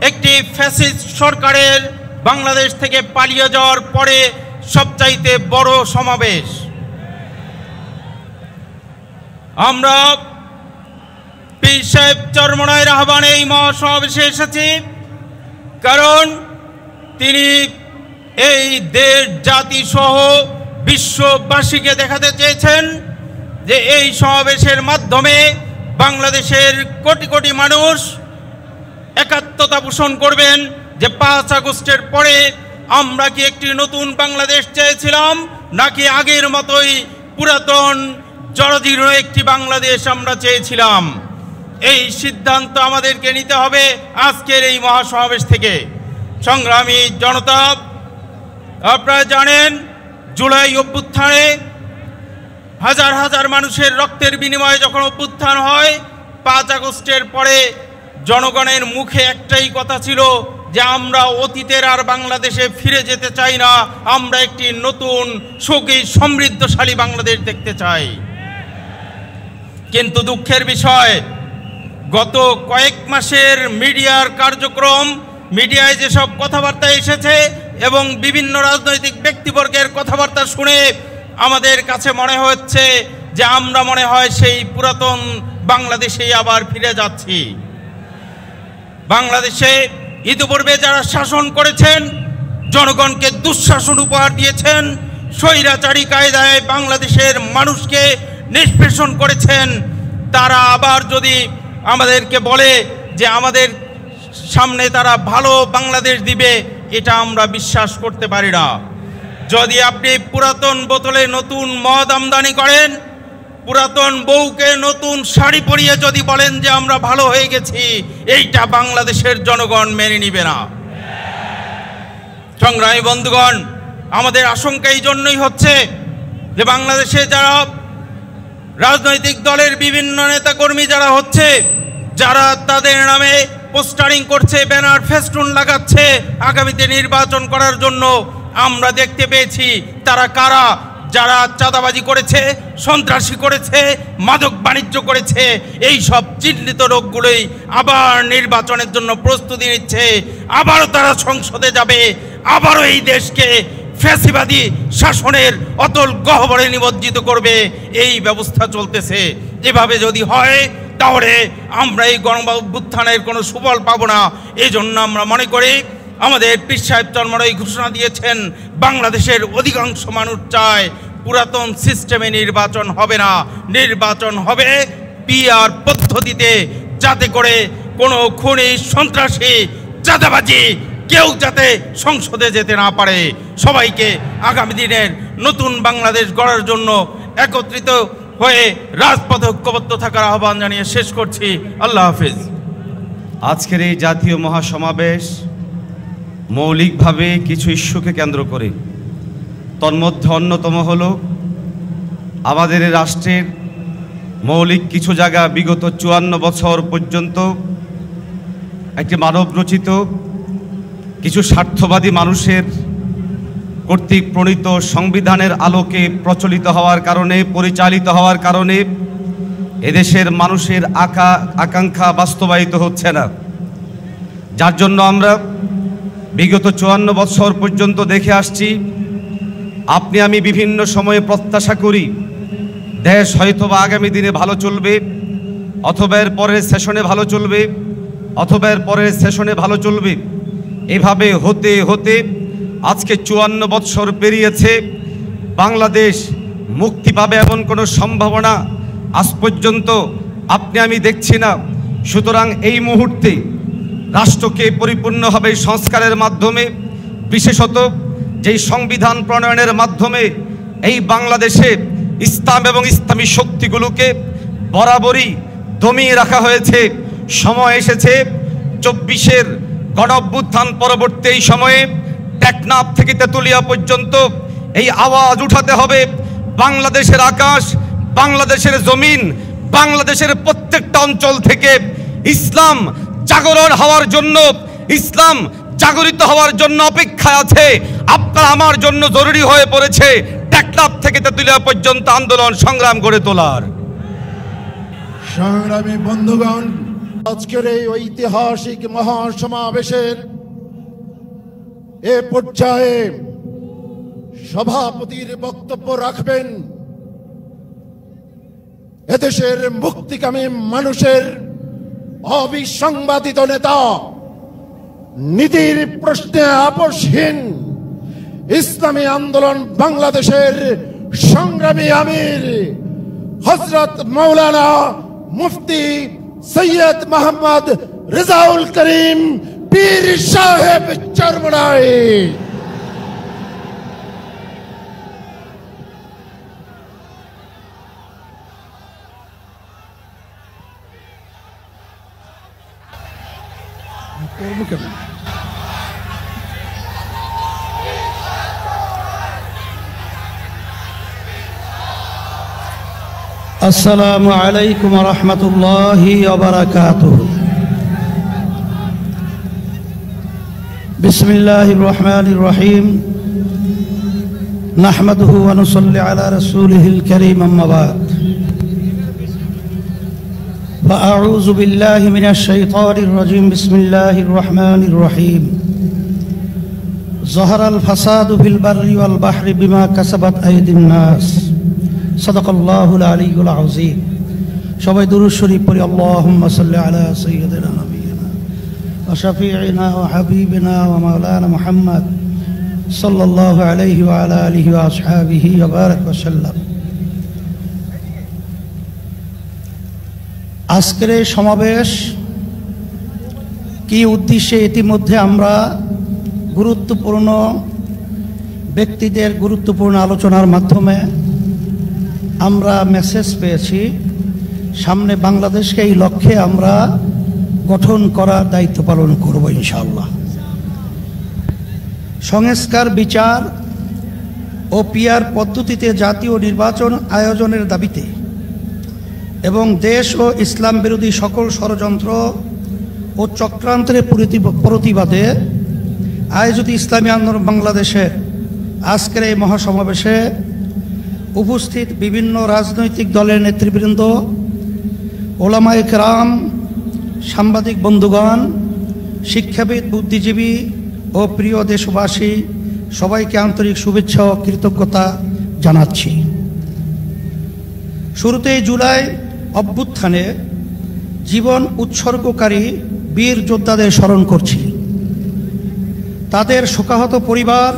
একটি ফ্যাসিস্ট সরকারের বাংলাদেশ থেকে পালিয়ে যাওয়ার পরে সবচাইতে বড় সমাবেশ। আমরা পীর সাহেব চরমরাইয়ের আহ্বানে এই মহাসমাবেশে এসেছি, কারণ তিনি এই দেশ জাতি সহ বিশ্ববাসীকে দেখাতে চেয়েছেন যে এই সমাবেশের মাধ্যমে বাংলাদেশের কোটি কোটি মানুষ একাত্মতা পোষণ করবেন যে 5 আগস্টের পরে আমরা কি একটি নতুন বাংলাদেশ চেয়েছিলাম নাকি আগের মতোই পুরাতন জরাজীর্ণ একটি বাংলাদেশ আমরা চেয়েছিলাম? এই সিদ্ধান্ত আমাদেরকে নিতে হবে আজকের এই মহাসমাবেশ থেকে। সংগ্রামী জনতা, আপনারা জানেন জুলাই অভ্যুত্থানে হাজার হাজার মানুষের রক্তের বিনিময়ে যখন অভ্যুত্থান হয়, 5 আগস্টের পরে জনগণের মুখে একটাই কথা ছিল যে আমরা অতীতের আর বাংলাদেশে ফিরে যেতে চাই না, আমরা একটি নতুন সুখী সমৃদ্ধশালী বাংলাদেশ দেখতে চাই। কিন্তু দুঃখের বিষয়, গত কয়েক মাসের মিডিয়ার কার্যক্রম, মিডিয়ায় যেসব কথাবার্তা এসেছে এবং বিভিন্ন রাজনৈতিক ব্যক্তিবর্গের কথাবার্তা শুনে আমাদের কাছে মনে হচ্ছে যে আমরা মনে হয় সেই পুরাতন বাংলাদেশেই আবার ফিরে যাচ্ছি। বাংলাদেশে ইতিপূর্বে যারা শাসন করেছেন, জনগণকে দুঃশাসন উপহার দিয়েছেন, স্বৈরাচারী কায়দায় বাংলাদেশের মানুষকে নিষ্পেষণ করেছেন, তারা আবার যদি আমাদেরকে বলে যে আমাদের সামনে তারা ভালো বাংলাদেশ দিবে, এটা আমরা বিশ্বাস করতে পারি না। যদি আপনি পুরাতন বোতলে নতুন মদ আমদানি করেন, পুরাতন বউকে নতুন শাড়ি পরিয়ে যদি বলেন যে আমরা ভালো হয়ে গেছি, এইটা বাংলাদেশের জনগণ মেনে নিবে না। সংগ্রামী বন্ধুগণ, আমাদের আশঙ্কা এই জন্যই হচ্ছে যে বাংলাদেশে যারা রাজনৈতিক দলের বিভিন্ন নেতাকর্মী যারা হচ্ছে, যারা তাদের নামে পোস্টারিং করছে, ব্যানার ফেস্টুন লাগাচ্ছে আগামীতে নির্বাচন করার জন্য, আমরা দেখতে পেয়েছি তারা কারা। যারা চাঁদাবাজি করেছে, সন্ত্রাসী করেছে, মাদক বাণিজ্য করেছে, এই সব চিহ্নিত লোকগুলোই আবার নির্বাচনের জন্য প্রস্তুতি নিচ্ছে। আবারও তারা সংসদে যাবে, আবারও এই দেশকে ফ্যাসিবাদী শাসনের অতল গহ্বরে নিমজ্জিত করবে, এই ব্যবস্থা চলতেছে। এভাবে যদি হয় তাহলে আমরা এই গণ অভ্যুত্থানের কোনো সুফল পাবো না। এই জন্য আমরা মনে করি, আমাদের পীর সাহেব চরমরাই ঘোষণা দিয়েছেন, বাংলাদেশের অধিকাংশ মানুষ চায় পুরাতন সিস্টেমে নির্বাচন হবে না, নির্বাচন হবে পিআর পদ্ধতিতে, যাতে করে কোনো খুনি, সন্ত্রাসী, চাঁদাবাজি কেউ যাতে সংসদে যেতে না পারে। সবাইকে আগামী দিনের নতুন বাংলাদেশ গড়ার জন্য একত্রিত হয়ে রাজপথে ঐক্যবদ্ধ থাকার আহ্বান জানিয়ে শেষ করছি। আল্লাহ হাফিজ। আজকের এই জাতীয় মহাসমাবেশ মৌলিকভাবে কিছু ইস্যুকে কেন্দ্র করে, তন্মধ্যে অন্যতম হল আমাদের রাষ্ট্রের মৌলিক কিছু জায়গা বিগত 54 বছর পর্যন্ত একটি মানবরচিত কিছু স্বার্থবাদী মানুষের কর্তৃক প্রণীত সংবিধানের আলোকে প্রচলিত হওয়ার কারণে, পরিচালিত হওয়ার কারণে এদেশের মানুষের আকাঙ্ক্ষা বাস্তবায়িত হচ্ছে না। যার জন্য আমরা বিগত 54 বছর পর্যন্ত দেখে আসছি, আপনি আমি বিভিন্ন সময়ে প্রত্যাশা করি দেশ হয়তোবা আগামী দিনে ভালো চলবে, অথবা এর পরের সেশনে ভালো চলবে, অথবা এর পরের সেশনে ভালো চলবে। এভাবে হতে হতে আজকে 54 বছর পেরিয়েছে, বাংলাদেশ মুক্তি পাবে এমন কোনো সম্ভাবনা আজ পর্যন্ত আপনি আমি দেখছি না। সুতরাং এই মুহূর্তে রাষ্ট্রকে পরিপূর্ণভাবে সংস্কারের মাধ্যমে, বিশেষত যেই সংবিধান প্রণয়নের মাধ্যমে এই বাংলাদেশে ইসলাম এবং ইসলামী শক্তিগুলোকে বরাবরই দমিয়ে রাখা হয়েছে, সময় এসেছে 24-এর গণ অভ্যুত্থান পরবর্তী এই সময়ে টেকনাফ থেকে তেতুলিয়া পর্যন্ত এই আওয়াজ উঠাতে হবে। বাংলাদেশের আকাশ, বাংলাদেশের জমিন, বাংলাদেশের প্রত্যেকটা অঞ্চল থেকে ইসলাম জাগরণ হওয়ার জন্য, ইসলাম জাগরিত হওয়ার জন্য অপেক্ষায় আছে। আপনার আমার জন্য জরুরি হয়ে পড়েছে টেকনাফ থেকে তেতুলিয়া পর্যন্ত আন্দোলন সংগ্রাম গড়ে তোলার। সংগ্রামী বন্ধুগণ, আজকের এই ঐতিহাসিক মহাসমাবেশের এ পর্যায়ে সভাপতির বক্তব্য রাখবেন এদেশের মুক্তিকামী মানুষের অবিসংবাদিত নেতা, নীতির প্রশ্নে আপোষহীন ইসলামী আন্দোলন বাংলাদেশের সংগ্রামী আমির হযরত মাওলানা মুফতি সৈয়দ মোহাম্মদ রেজাউল করিম পীর সাহেব চরমনাই। করবো কেন? আসসালামু আলাইকুম ওয়া রাহমাতুল্লাহি ওয়া বারাকাতুহু। বিসমিল্লাহির রহমানির রহিম। নাহমাদুহু ওয়া নুসাল্লি আলা রাসূলিহিল কারীম, আম্মা বাদ। فأعوذ بالله من الشيطان الرجيم. بسم الله الرحمن الرحيم. ظهر الفساد في البر والبحر بما كسبت أيدي الناس. صدق الله العلي العظيم. সবাই দুরূদ শরীফ পড়ি। আল্লাহুম্মা সাল্লি আলা সাইয়্যিদিনা নাবিয়িনা ওয়া শাফিঈনা ওয়া হাবিবিনা ওয়া মাওলানা মুহাম্মদ সাল্লাল্লাহু আলাইহি ওয়া আলা আলিহি ওয়া আসহাবিহি ওয়া বারাক ওয়া সাল্লাম। আজকের এই সমাবেশ কি উদ্দেশ্যে, ইতিমধ্যে আমরা গুরুত্বপূর্ণ ব্যক্তিদের গুরুত্বপূর্ণ আলোচনার মাধ্যমে আমরা মেসেজ পেয়েছি। সামনে বাংলাদেশকে এই লক্ষ্যে আমরা গঠন করার দায়িত্ব পালন করব ইনশাআল্লাহ। সংস্কার, বিচার ও পিআর পদ্ধতিতে জাতীয় নির্বাচন আয়োজনের দাবিতে এবং দেশ ও ইসলাম বিরোধী সকল ষড়যন্ত্র ও চক্রান্তের প্রতিবাদে আয়োজিত ইসলামী আন্দোলন বাংলাদেশের আজকের এই মহাসমাবেশে উপস্থিত বিভিন্ন রাজনৈতিক দলের নেতৃবৃন্দ, ওলামায়ে কেরাম, সাংবাদিক বন্ধুগণ, শিক্ষাবিদ, বুদ্ধিজীবী ও প্রিয় দেশবাসী, সবাইকে আন্তরিক শুভেচ্ছা ও কৃতজ্ঞতা জানাচ্ছি। শুরুতেই জুলাই অভ্যুত্থানে জীবন উৎসর্গকারী বীর যোদ্ধাদের স্মরণ করছি। তাদের শোকাহত পরিবার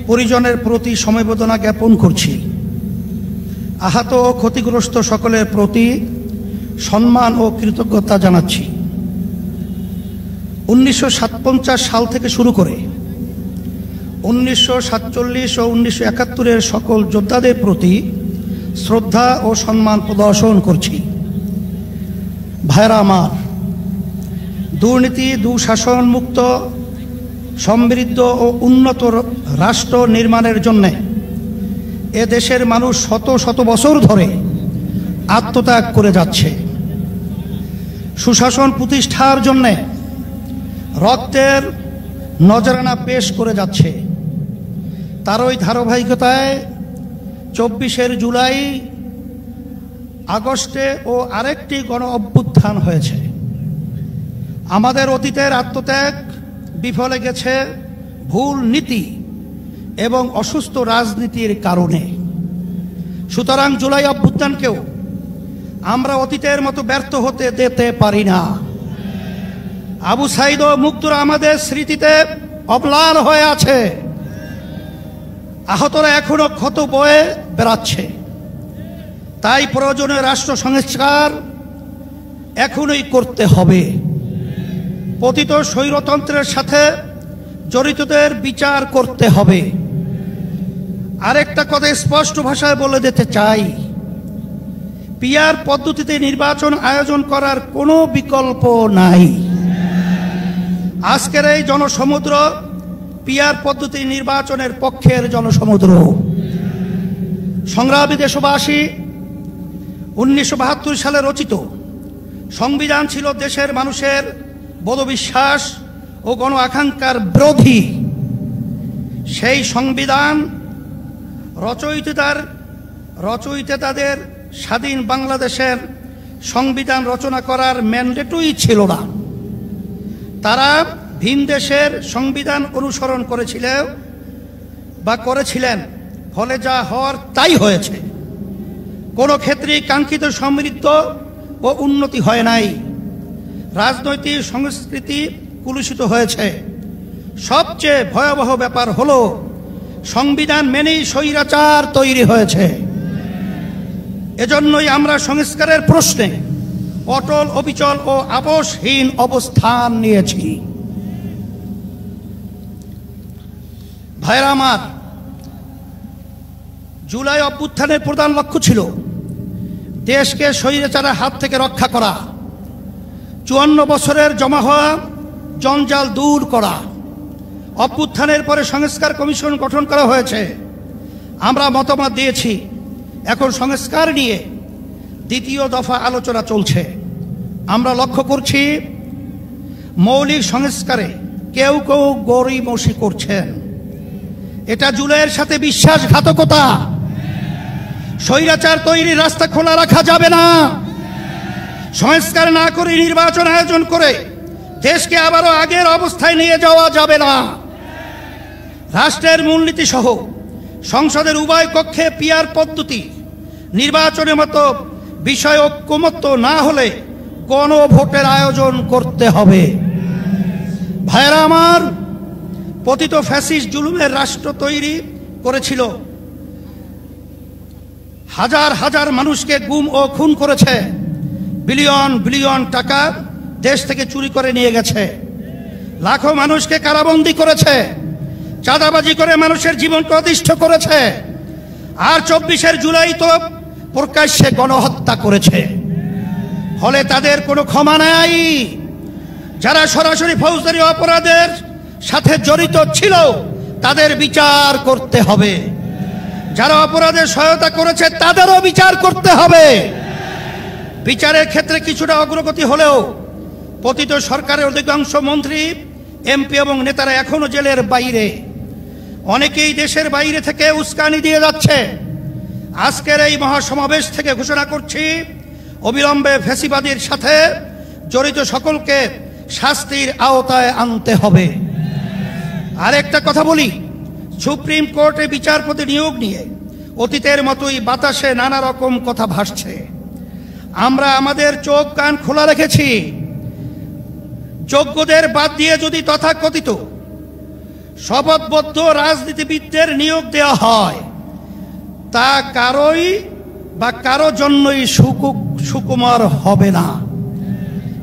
পরিজনের প্রতি সমবেদনা জ্ঞাপন করছি। আহত ও ক্ষতিগ্রস্ত সকলের প্রতি সম্মান ও কৃতজ্ঞতা জানাচ্ছি। 1957 সাল থেকে শুরু করে 1947 ও 1971 সকল যোদ্ধাদের প্রতি শ্রদ্ধা ও সম্মান প্রদর্শন করছি। ভাইরা আমার, দুর্নীতি, দুঃশাসন মুক্ত, সমৃদ্ধ ও উন্নত রাষ্ট্র নির্মাণের জন্যে এ দেশের মানুষ শত শত বছর ধরে আত্মত্যাগ করে যাচ্ছে। সুশাসন প্রতিষ্ঠার জন্যে রক্তের নজরানা পেশ করে যাচ্ছে। তারই ধারাবাহিকতায় 24 জুলাই, আগস্টে ও আরেকটি গণ অভ্যুত্থান হয়েছে। আমাদের অতীতের আত্মত্যাগ বিফলে গেছে ভুল নীতি এবং অসুস্থ রাজনীতির কারণে। সুতরাং জুলাই অভ্যুত্থানকেও আমরা অতীতের মতো ব্যর্থ হতে দিতে পারি না। আবু সাঈদ ও মুগ্ধরা আমাদের স্মৃতিতে অম্লান হয়ে আছে। আহতরা এখনো ক্ষত বয়ে বেড়াচ্ছে। তাই প্রয়োজনীয় রাষ্ট্র সংস্কার এখনই করতে হবে। পতিত স্বৈরতন্ত্রের সাথে জড়িতদের বিচার করতে হবে। আরেকটা কথা স্পষ্ট ভাষায় বলে দিতে চাই, পিআর পদ্ধতিতে নির্বাচন আয়োজন করার কোনো বিকল্প নাই। আজকের এই জনসমুদ্র পিআর পদ্ধতি নির্বাচনের পক্ষের জনসমুদ্র। সংগ্রামী দেশবাসী, 1972 সালে রচিত সংবিধান ছিল দেশের মানুষের বোধবিশ্বাস ও গণ আকাঙ্ক্ষার বিরোধী। সেই সংবিধান রচয়িতাদের স্বাধীন বাংলাদেশের সংবিধান রচনা করার ম্যান্ডেটই ছিল না। তারা ভিন দেশের সংবিধান অনুসরণ করেছিলেন, ফলে যা হওয়ার তাই হয়েছে। কোনো ক্ষেত্রেই কাঙ্ক্ষিত সমৃদ্ধ ও উন্নতি হয় নাই। রাজনৈতিক সংস্কৃতি কলুষিত হয়েছে। সবচেয়ে ভয়াবহ ব্যাপার হলো সংবিধান মেনেই স্বৈরাচার তৈরি হয়েছে। এজন্যই আমরা সংস্কারের প্রশ্নে অটল, অবিচল ও আপোষহীন অবস্থান নিয়েছি। ভাইরা আমার, জুলাই অভ্যুত্থানের প্রধান লক্ষ্য ছিল দেশকে স্বৈরাচারের হাত থেকে রক্ষা করা। 54 বছরের জমা হওয়া জঞ্জাল দূর করা। অভ্যুত্থানের পরে সংস্কার কমিশন গঠন করা হয়েছে, আমরা মতামত দিয়েছি। এখন সংস্কার নিয়ে দ্বিতীয় দফা আলোচনা চলছে। আমরা লক্ষ্য করছি মৌলিক সংস্কারে কেউ কেউ গড়িমসি করছেন। এটা জুলাইয়ের সাথে বিশ্বাসঘাতকতা। স্বৈরাচার তৈরির রাস্তা খোলা রাখা যাবে না। সংস্কার না করে নির্বাচন আয়োজন করে দেশকে আবারও আগের অবস্থায় নিয়ে যাওয়া যাবে না। রাষ্ট্রের মূলনীতি সহ সংসদের উভয় কক্ষে পিআর পদ্ধতি নির্বাচনের মতো বিষয় ঐক্যমত্য না হলে গণভোটের আয়োজন করতে হবে। ভাইয়েরা আমার, পতিত ফ্যাসিস্ট জুলুমের রাষ্ট্র তৈরি করেছিল, হাজার হাজার মানুষকে গুম ও খুন করেছে, বিলিয়ন বিলিয়ন টাকা দেশ থেকে চুরি করে নিয়ে গেছে, লাখো মানুষকে কারাবন্দী করেছে, চাঁদাবাজি করে মানুষের জীবনকে অতিষ্ঠ করেছে। আর 24 জুলাই তো প্রকাশ্যে গণহত্যা করেছে। ফলে তাদের কোনো ক্ষমা নাই। যারা সরাসরি ফৌজদারি অপরাধের সাথে জড়িত ছিল তাদের বিচার করতে হবে। যারা অপরাধে সহায়তা করেছে তাদেরও বিচার করতে হবে। বিচারের ক্ষেত্রে কিছুটা অগ্রগতি হলেও পতিত সরকারের অধিকাংশ মন্ত্রী, এমপি এবং নেতারা এখনো জেলের বাইরে। অনেকেই দেশের বাইরে থেকে উস্কানি দিয়ে যাচ্ছে। আজকের এই মহাসমাবেশ থেকে ঘোষণা করছি, অবিলম্বে ফ্যাসিবাদীর সাথে জড়িত সকলকে শাস্তির আওতায় আনতে হবে। আরেকটা কথা বলি, সুপ্রিম কোর্টে বিচারপতি নিয়োগ নিয়ে অতীতের মতোই বাতাসে নানা রকম কথা ভাসছে। আমরা আমাদের চোখ কান খোলা রেখেছি। যোগ্যদের বাদ দিয়ে যদি তথাকথিত শপথবদ্ধ রাজনীতিবিদদের নিয়োগ দেওয়া হয়, তা কারো জন্যই সুকুমার হবে না।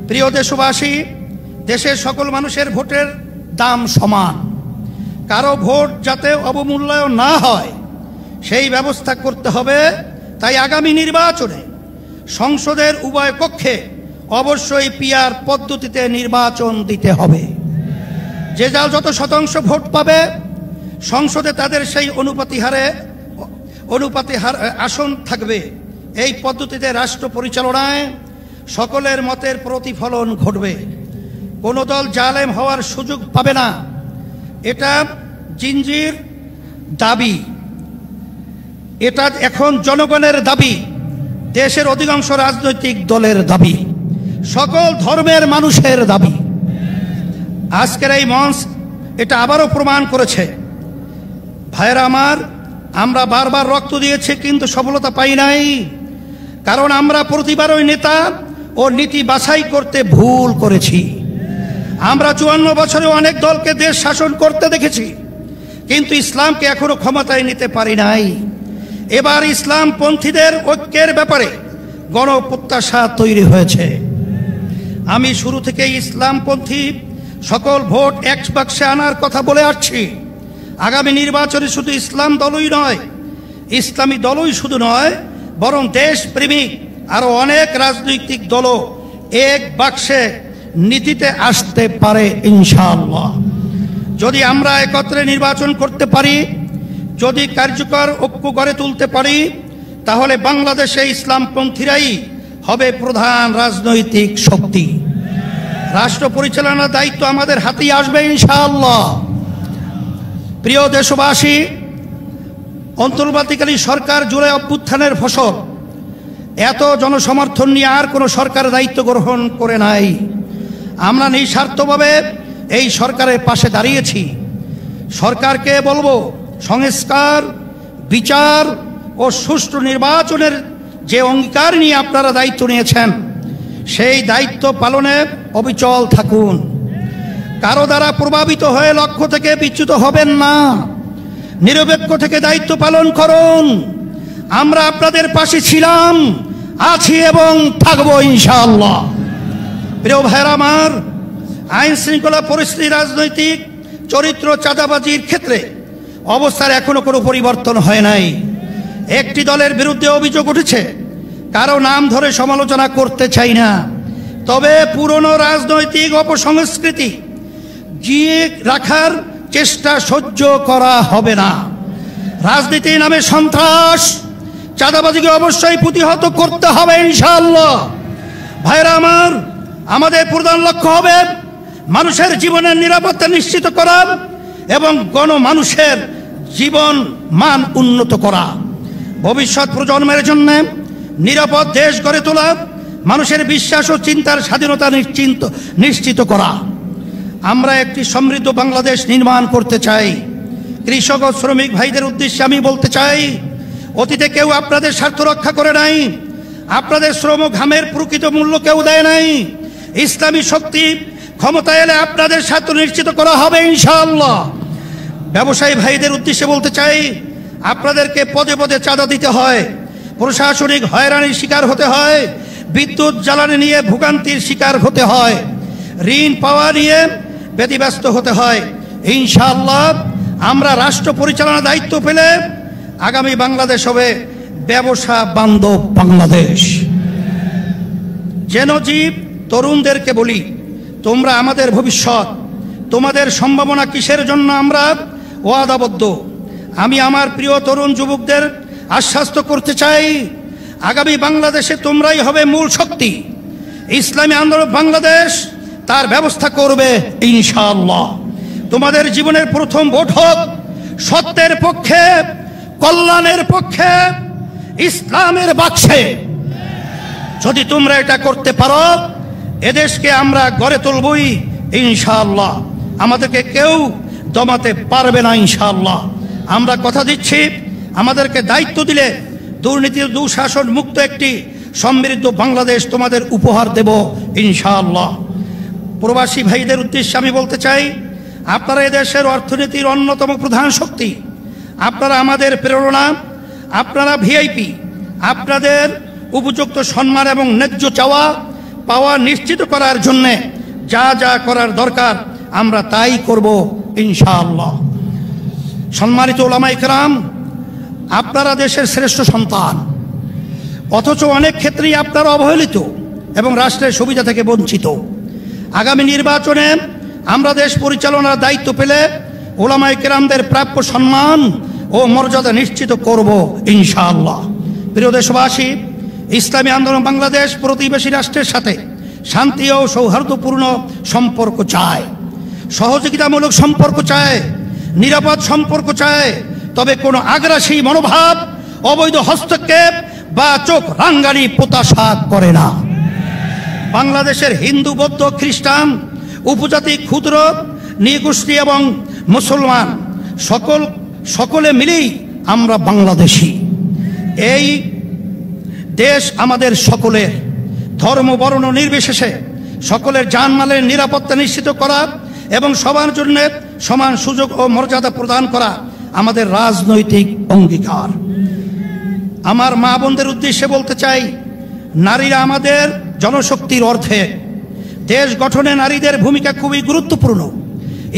প্রিয় দেশবাসী, দেশের সকল মানুষের ভোটের দাম সমান। কারো ভোট যাতে অবমূল্যায়ন না হয় সেই ব্যবস্থা করতে হবে। তাই আগামী নির্বাচনে সংসদের উভয় কক্ষে অবশ্যই পিআর পদ্ধতিতে নির্বাচন দিতে হবে। যে যার যত শতাংশ ভোট পাবে সংসদে তাদের সেই অনুপাতি হারে আসন থাকবে। এই পদ্ধতিতে রাষ্ট্র পরিচালনায় সকলের মতের প্রতিফলন ঘটবে। কোনো দল জালেম হওয়ার সুযোগ পাবে না। এটা জিনজির দাবি, এটা এখন জনগণের দাবি, দেশের অধিকাংশ রাজনৈতিক দলের দাবি, সকল ধর্মের মানুষের দাবি। আজকের এই মঞ্চ এটা আবারও প্রমাণ করেছে। ভাইয়েরা আমার, আমরা বারবার রক্ত দিয়েছি কিন্তু সফলতা পাই নাই। কারণ আমরা প্রতিবারই নেতা ও নীতি বাছাই করতে ভুল করেছি। আমরা 54 বছরে অনেক দলকে দেশ শাসন করতে দেখেছি, কিন্তু ইসলামকে এখনো ক্ষমতায় নিতে পারি নাই। এবার ইসলামপন্থীদের ঐক্যের ব্যাপারে গণপ্রত্যাশা তৈরি হয়েছে। আমি শুরু থেকে ইসলামপন্থী সকল ভোট এক বাক্সে আনার কথা বলে আসছি। আগামী নির্বাচনে শুধু ইসলাম দলই নয়, ইসলামী দলই শুধু নয়, বরং দেশপ্রেমিক আরো অনেক রাজনৈতিক দলও এক বাক্সে নীতিতে আসতে পারে ইনশাআল্লাহ। যদি আমরা একত্রে নির্বাচন করতে পারি, যদি কার্যকর ঐক্য গড়ে তুলতে পারি, তাহলে বাংলাদেশে ইসলামপন্থীরাই হবে প্রধান রাজনৈতিক শক্তি। রাষ্ট্র পরিচালনার দায়িত্ব আমাদের হাতেই আসবে ইনশাআল্লাহ। প্রিয় দেশবাসী, অন্তর্বর্তীকালীন সরকার জুলাই অভ্যুত্থানের ফসল। এত জনসমর্থন নিয়ে আর কোনো সরকার দায়িত্ব গ্রহণ করে নাই। আমরা নিঃস্বার্থভাবে এই সরকারের পাশে দাঁড়িয়েছি। সরকারকে বলবো, সংস্কার, বিচার ও সুষ্ঠু নির্বাচনের যে অঙ্গীকার নিয়ে আপনারা দায়িত্ব নিয়েছেন, সেই দায়িত্ব পালনে অবিচল থাকুন। কারো দ্বারা প্রভাবিত হয়ে লক্ষ্য থেকে বিচ্যুত হবেন না। নিরপেক্ষ থেকে দায়িত্ব পালন করুন। আমরা আপনাদের পাশে ছিলাম, আছি এবং থাকবো ইনশাআল্লাহ। প্রিয় ভাইরা আমার, আইন শৃঙ্খলা পরিস্থিতি, রাজনৈতিক চরিত্র, চাঁদাবাজির ক্ষেত্রে অবস্থার এখনো কোনো পরিবর্তন হয় নাই। একটি দলের বিরুদ্ধে অভিযোগ উঠেছে, কারো নাম ধরে সমালোচনা করতে চাই না। তবে পুরনো রাজনৈতিক অপসংস্কৃতি জিয়ে রাখার চেষ্টা সহ্য করা হবে না। রাজনীতির নামে সন্ত্রাস, চাঁদাবাজিকে অবশ্যই প্রতিহত করতে হবে ইনশাআল্লাহ। ভাইরা আমার, আমাদের প্রধান লক্ষ্য হবে মানুষের জীবনের নিরাপত্তা নিশ্চিত করা এবং গণমানুষের জীবন মান উন্নত করা, ভবিষ্যৎ প্রজন্মের জন্য নিরাপদ দেশ গড়ে তোলা, মানুষের বিশ্বাস ও চিন্তার স্বাধীনতা নিশ্চিত করা। আমরা একটি সমৃদ্ধ বাংলাদেশ নির্মাণ করতে চাই। কৃষক ও শ্রমিক ভাইদের উদ্দেশ্যে আমি বলতে চাই, অতীতে কেউ আপনাদের স্বার্থ রক্ষা করে নাই, আপনাদের শ্রম ঘামের প্রকৃত মূল্য কেউ দেয় নাই। ইসলামী শক্তি ক্ষমতা এলে আপনাদের স্বার্থ নিশ্চিত করা হবে ইনশাআল্লাহ। ব্যবসায়ী ভাইদের উদ্দেশ্যে বলতে চাই, আপনাদেরকে পদে পদে চাঁদা দিতে হয়, প্রশাসনিক হয়রানির শিকার হতে হয়, বিদ্যুৎ জ্বালানি নিয়ে ভোগান্তির শিকার হতে হয়, ঋণ পাওয়া নিয়ে ব্যতিব্যস্ত হতে হয়। ইনশাআল্লাহ আমরা রাষ্ট্র পরিচালনার দায়িত্ব পেলে আগামী বাংলাদেশ হবে ব্যবসা বান্ধব বাংলাদেশ। জেনজীব তরুণদেরকে বলি, তোমরা আমাদের ভবিষ্যৎ, তোমাদের সম্ভাবনা কিসের জন্য আমরা ওয়াদাবদ্ধ। আমি আমার প্রিয় তরুণ যুবকদের আশ্বস্ত করতে চাই, আগামী বাংলাদেশে তোমরাই হবে মূল শক্তি। ইসলামী আন্দোলন বাংলাদেশ তার ব্যবস্থা করবে ইনশাআল্লাহ। তোমাদের জীবনের প্রথম ভোট হোক সত্যের পক্ষে, কল্যাণের পক্ষে, ইসলামের বাক্সে। যদি তোমরা এটা করতে পারো, এদেশকে আমরা গড়ে তুলবই ইনশাআল্লাহ। আমাদেরকে কেউ দমাতে পারবে না ইনশাআল্লাহ। আমরা কথা দিচ্ছি, আমাদেরকে দায়িত্ব দিলে দুর্নীতির দুঃশাসন মুক্ত একটি সমৃদ্ধ বাংলাদেশ তোমাদের উপহার দেব ইনশাআল্লাহ। প্রবাসী ভাইদের উদ্দেশ্যে আমি বলতে চাই, আপনারা এদেশের অর্থনীতির অন্যতম প্রধান শক্তি, আপনারা আমাদের প্রেরণা, আপনারা ভিআইপি। আপনাদের উপযুক্ত সম্মান এবং ন্যায্য চাওয়া পাওয়া নিশ্চিত করার জন্য যা যা করার দরকার আমরা তাই করব ইনশাআল্লাহ। সম্মানিত ওলামায়ে কেরাম, আপনারা দেশের শ্রেষ্ঠ সন্তান, অথচ অনেক ক্ষেত্রেই আপনারা অবহেলিত এবং রাষ্ট্রের সুবিধা থেকে বঞ্চিত। আগামী নির্বাচনে আমরা দেশ পরিচালনার দায়িত্ব পেলে ওলামায়ে কেরামদের প্রাপ্য সম্মান ও মর্যাদা নিশ্চিত করব ইনশাআল্লাহ। প্রিয় দেশবাসী, ইসলামী আন্দোলন বাংলাদেশ প্রতিবেশী রাষ্ট্রের সাথে শান্তি ও সৌহার্দ্যপূর্ণ সম্পর্ক চায়, সহযোগিতামূলক সম্পর্ক চায়, নিরাপদ সম্পর্ক চায়। তবে কোনো আগ্রাসী মনোভাব, অবৈধ হস্তক্ষেপ বা চোখ রাঙ্গানি প্রত্যাশা করে না। বাংলাদেশের হিন্দু, বৌদ্ধ, খ্রিস্টান, উপজাতি, ক্ষুদ্র নৃগোষ্ঠী এবং মুসলমান সকলে মিলেই আমরা বাংলাদেশী। এই দেশ আমাদের সকলের, ধর্ম বর্ণ নির্বিশেষে সকলের জানমালের নিরাপত্তা নিশ্চিত করা এবং সবার জন্য সমান সুযোগ ও মর্যাদা প্রদান করা আমাদের রাজনৈতিক অঙ্গীকার। আমার মা বোনদের উদ্দেশ্যে বলতে চাই, নারীরা আমাদের জনশক্তির অর্ধেক। দেশ গঠনে নারীদের ভূমিকা খুবই গুরুত্বপূর্ণ।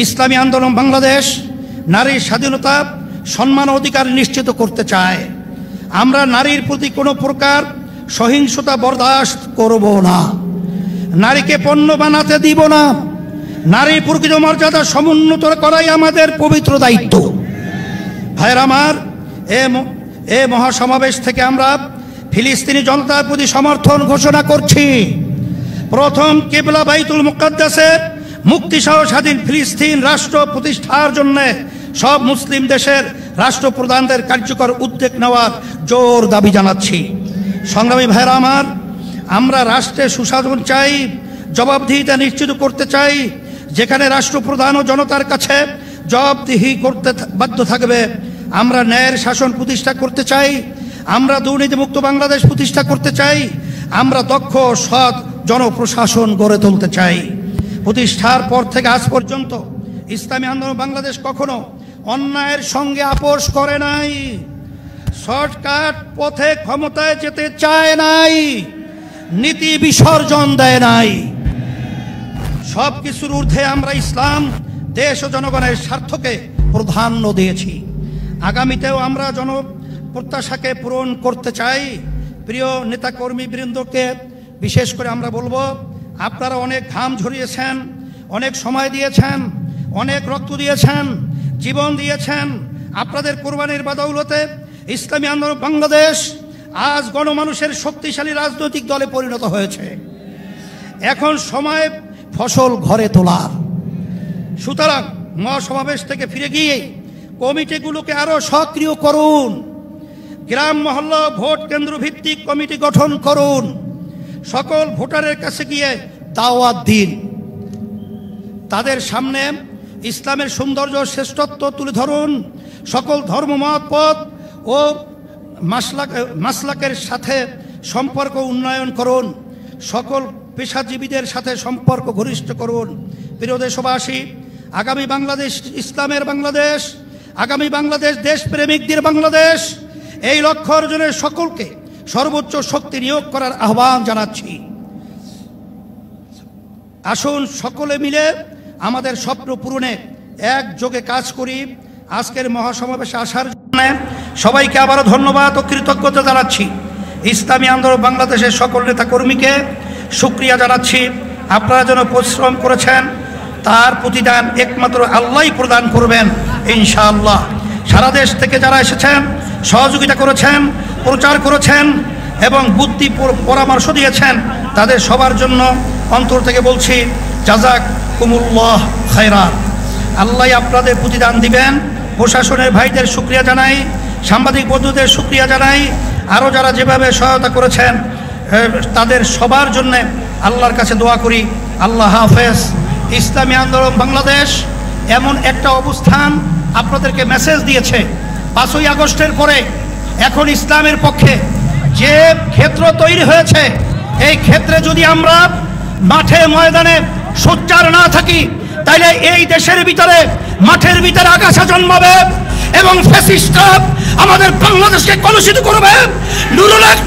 ইসলামী আন্দোলন বাংলাদেশ নারীর স্বাধীনতা, সম্মান, অধিকার নিশ্চিত করতে চায়। আমরা নারীর প্রতি কোনো প্রকার সহিংসতা বরদাস্ত করব না, নারীকে পণ্য বানাতে দিব না। নারীর প্রকৃত মর্যাদা সমুন্নত করাই আমাদের পবিত্র দায়িত্ব। ভাইয়ের আমার, এ মহাসমাবেশ থেকে আমরা ফিলিস্তিনি জনতার প্রতি সমর্থন ঘোষণা করছি। প্রথম কিবলা বাইতুল মুকাদ্দাসের মুক্তিসহ স্বাধীন ফিলিস্তিন রাষ্ট্র প্রতিষ্ঠার জন্য সব মুসলিম দেশের রাষ্ট্রপ্রধানদের কার্যকর উদ্যোগ নেওয়ার জোর দাবি জানাচ্ছি। সংগ্রামী ভাইরা আমার, আমরা রাষ্ট্রের সুশাসন চাই, জবাবদিহিতা নিশ্চিত করতে চাই। যেখানে রাষ্ট্রপ্রধান ও জনতার কাছে জবাবদিহি করতে বাধ্য থাকবে, আমরা ন্যায়ের শাসন প্রতিষ্ঠা করতে চাই। আমরা দুর্নীতিমুক্ত বাংলাদেশ প্রতিষ্ঠা করতে চাই। আমরা দক্ষ, সৎ জনপ্রশাসন গড়ে তুলতে চাই। প্রতিষ্ঠার পর থেকে আজ পর্যন্ত ইসলামী আন্দোলন বাংলাদেশ কখনো অন্যায়ের সঙ্গে আপোষ করে নাই, শর্টকাট পথে ক্ষমতায় যেতে চায় নাই, নীতি বিসর্জন দেয় নাই। সব কিছুর ঊর্ধ্বে আমরা ইসলাম, দেশ ও জনগণের স্বার্থকে প্রাধান্য দিয়েছি। আগামীতেও আমরা জনপ্রত্যাশাকে পূরণ করতে চাই। প্রিয় নেতাকর্মী বৃন্দকে বিশেষ করে আমরা বলবো, আপনারা অনেক ঘাম ঝরিয়েছেন, অনেক সময় দিয়েছেন, অনেক রক্ত দিয়েছেন, জীবন দিয়েছেন। আপনাদের কোরবানির বদৌলতে ইসলামী আন্দোলন বাংলাদেশ আজ গণমানুষের শক্তিশালী রাজনৈতিক দলে পরিণত হয়েছে। এখন সময় ফসল ঘরে তোলার। সুতরাং মহাসমাবেশ থেকে ফিরে গিয়ে কমিটিগুলোকে আরো সক্রিয় করুন। গ্রাম মহল্লা ভোট কেন্দ্র ভিত্তিক কমিটি গঠন করুন। সকল ভোটারের কাছে গিয়ে দাওয়াত দিন। তাদের সামনে ইসলামের সৌন্দর্য শ্রেষ্ঠত্ব তুলে ধরুন। সকল ধর্মমত পথ ও মাসলাকের সাথে সম্পর্ক উন্নয়ন করুন। সকল পেশাজীবীদের সাথে সম্পর্ক ঘনিষ্ঠ করুন। প্রিয় দেশবাসী, আগামী বাংলাদেশ ইসলামের বাংলাদেশ, আগামী বাংলাদেশ দেশপ্রেমিকদের বাংলাদেশ, এই লক্ষ্য অর্জনের সকলকে সর্বোচ্চ শক্তি নিয়োগ করার আহ্বান জানাচ্ছি। আসুন সকলে মিলে আমাদের স্বপ্ন পূরণে একযোগে কাজ করি। আজকের মহাসমাবেশে আসার জন্য সবাইকে আবারও ধন্যবাদ ও কৃতজ্ঞতা জানাচ্ছি। ইসলামী আন্দোলন বাংলাদেশের সকল নেতাকর্মীকে শুকরিয়া জানাচ্ছি। আপনারা যেন পরিশ্রম করেছেন, তার প্রতিদান একমাত্র আল্লাহই প্রদান করবেন ইনশাআল্লাহ। সারা দেশ থেকে যারা এসেছেন, সহযোগিতা করেছেন, প্রচার করেছেন এবং বুদ্ধি পরামর্শ দিয়েছেন, তাদের সবার জন্য অন্তর থেকে বলছি জাযাকুমুল্লাহ খায়রান। আল্লাহ আপনাদের প্রতিদান দিবেন। প্রশাসনের ভাইদের শুকরিয়া জানাই, সাংবাদিক বন্ধুদের শুকরিয়া জানাই, আরও যারা যেভাবে সহায়তা করেছেন তাদের সবার জন্যে আল্লাহর কাছে দোয়া করি। আল্লাহ হাফেজ। ইসলামী আন্দোলন বাংলাদেশ এমন একটা অবস্থান আপনাদেরকে মেসেজ দিয়েছে। 5ই আগস্টের পরে এখন ইসলামের পক্ষে যে ক্ষেত্র তৈরি হয়েছে, এই ক্ষেত্রে যদি আমরা মাঠে ময়দানে সোচ্চার না থাকি, তাইলে এই দেশের ভিতরে মাঠের ভিতরে আগাছা জন্মাবে এবং ফ্যাসিস্টরা আমাদের বাংলাদেশকে কলুষিত করবে।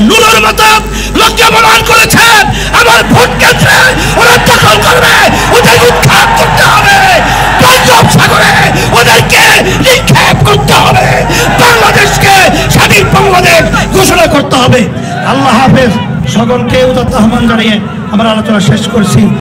নুরুর মতো লোককে অপমান করেছে, আমার ভোট কেন্দ্রে ওরা দখল করবে, ওদের উৎখাত করতে হবে, পাঞ্জাব সাগরে ওদেরকে নিক্ষেপ করতে হবে, বাংলাদেশকে স্বাধীন বাংলাদেশ ঘোষণা করতে হবে। আল্লাহ হাফেজ। সকলকে উদাত্ত আহ্বান জানিয়ে আমার আলোচনা শেষ করছি।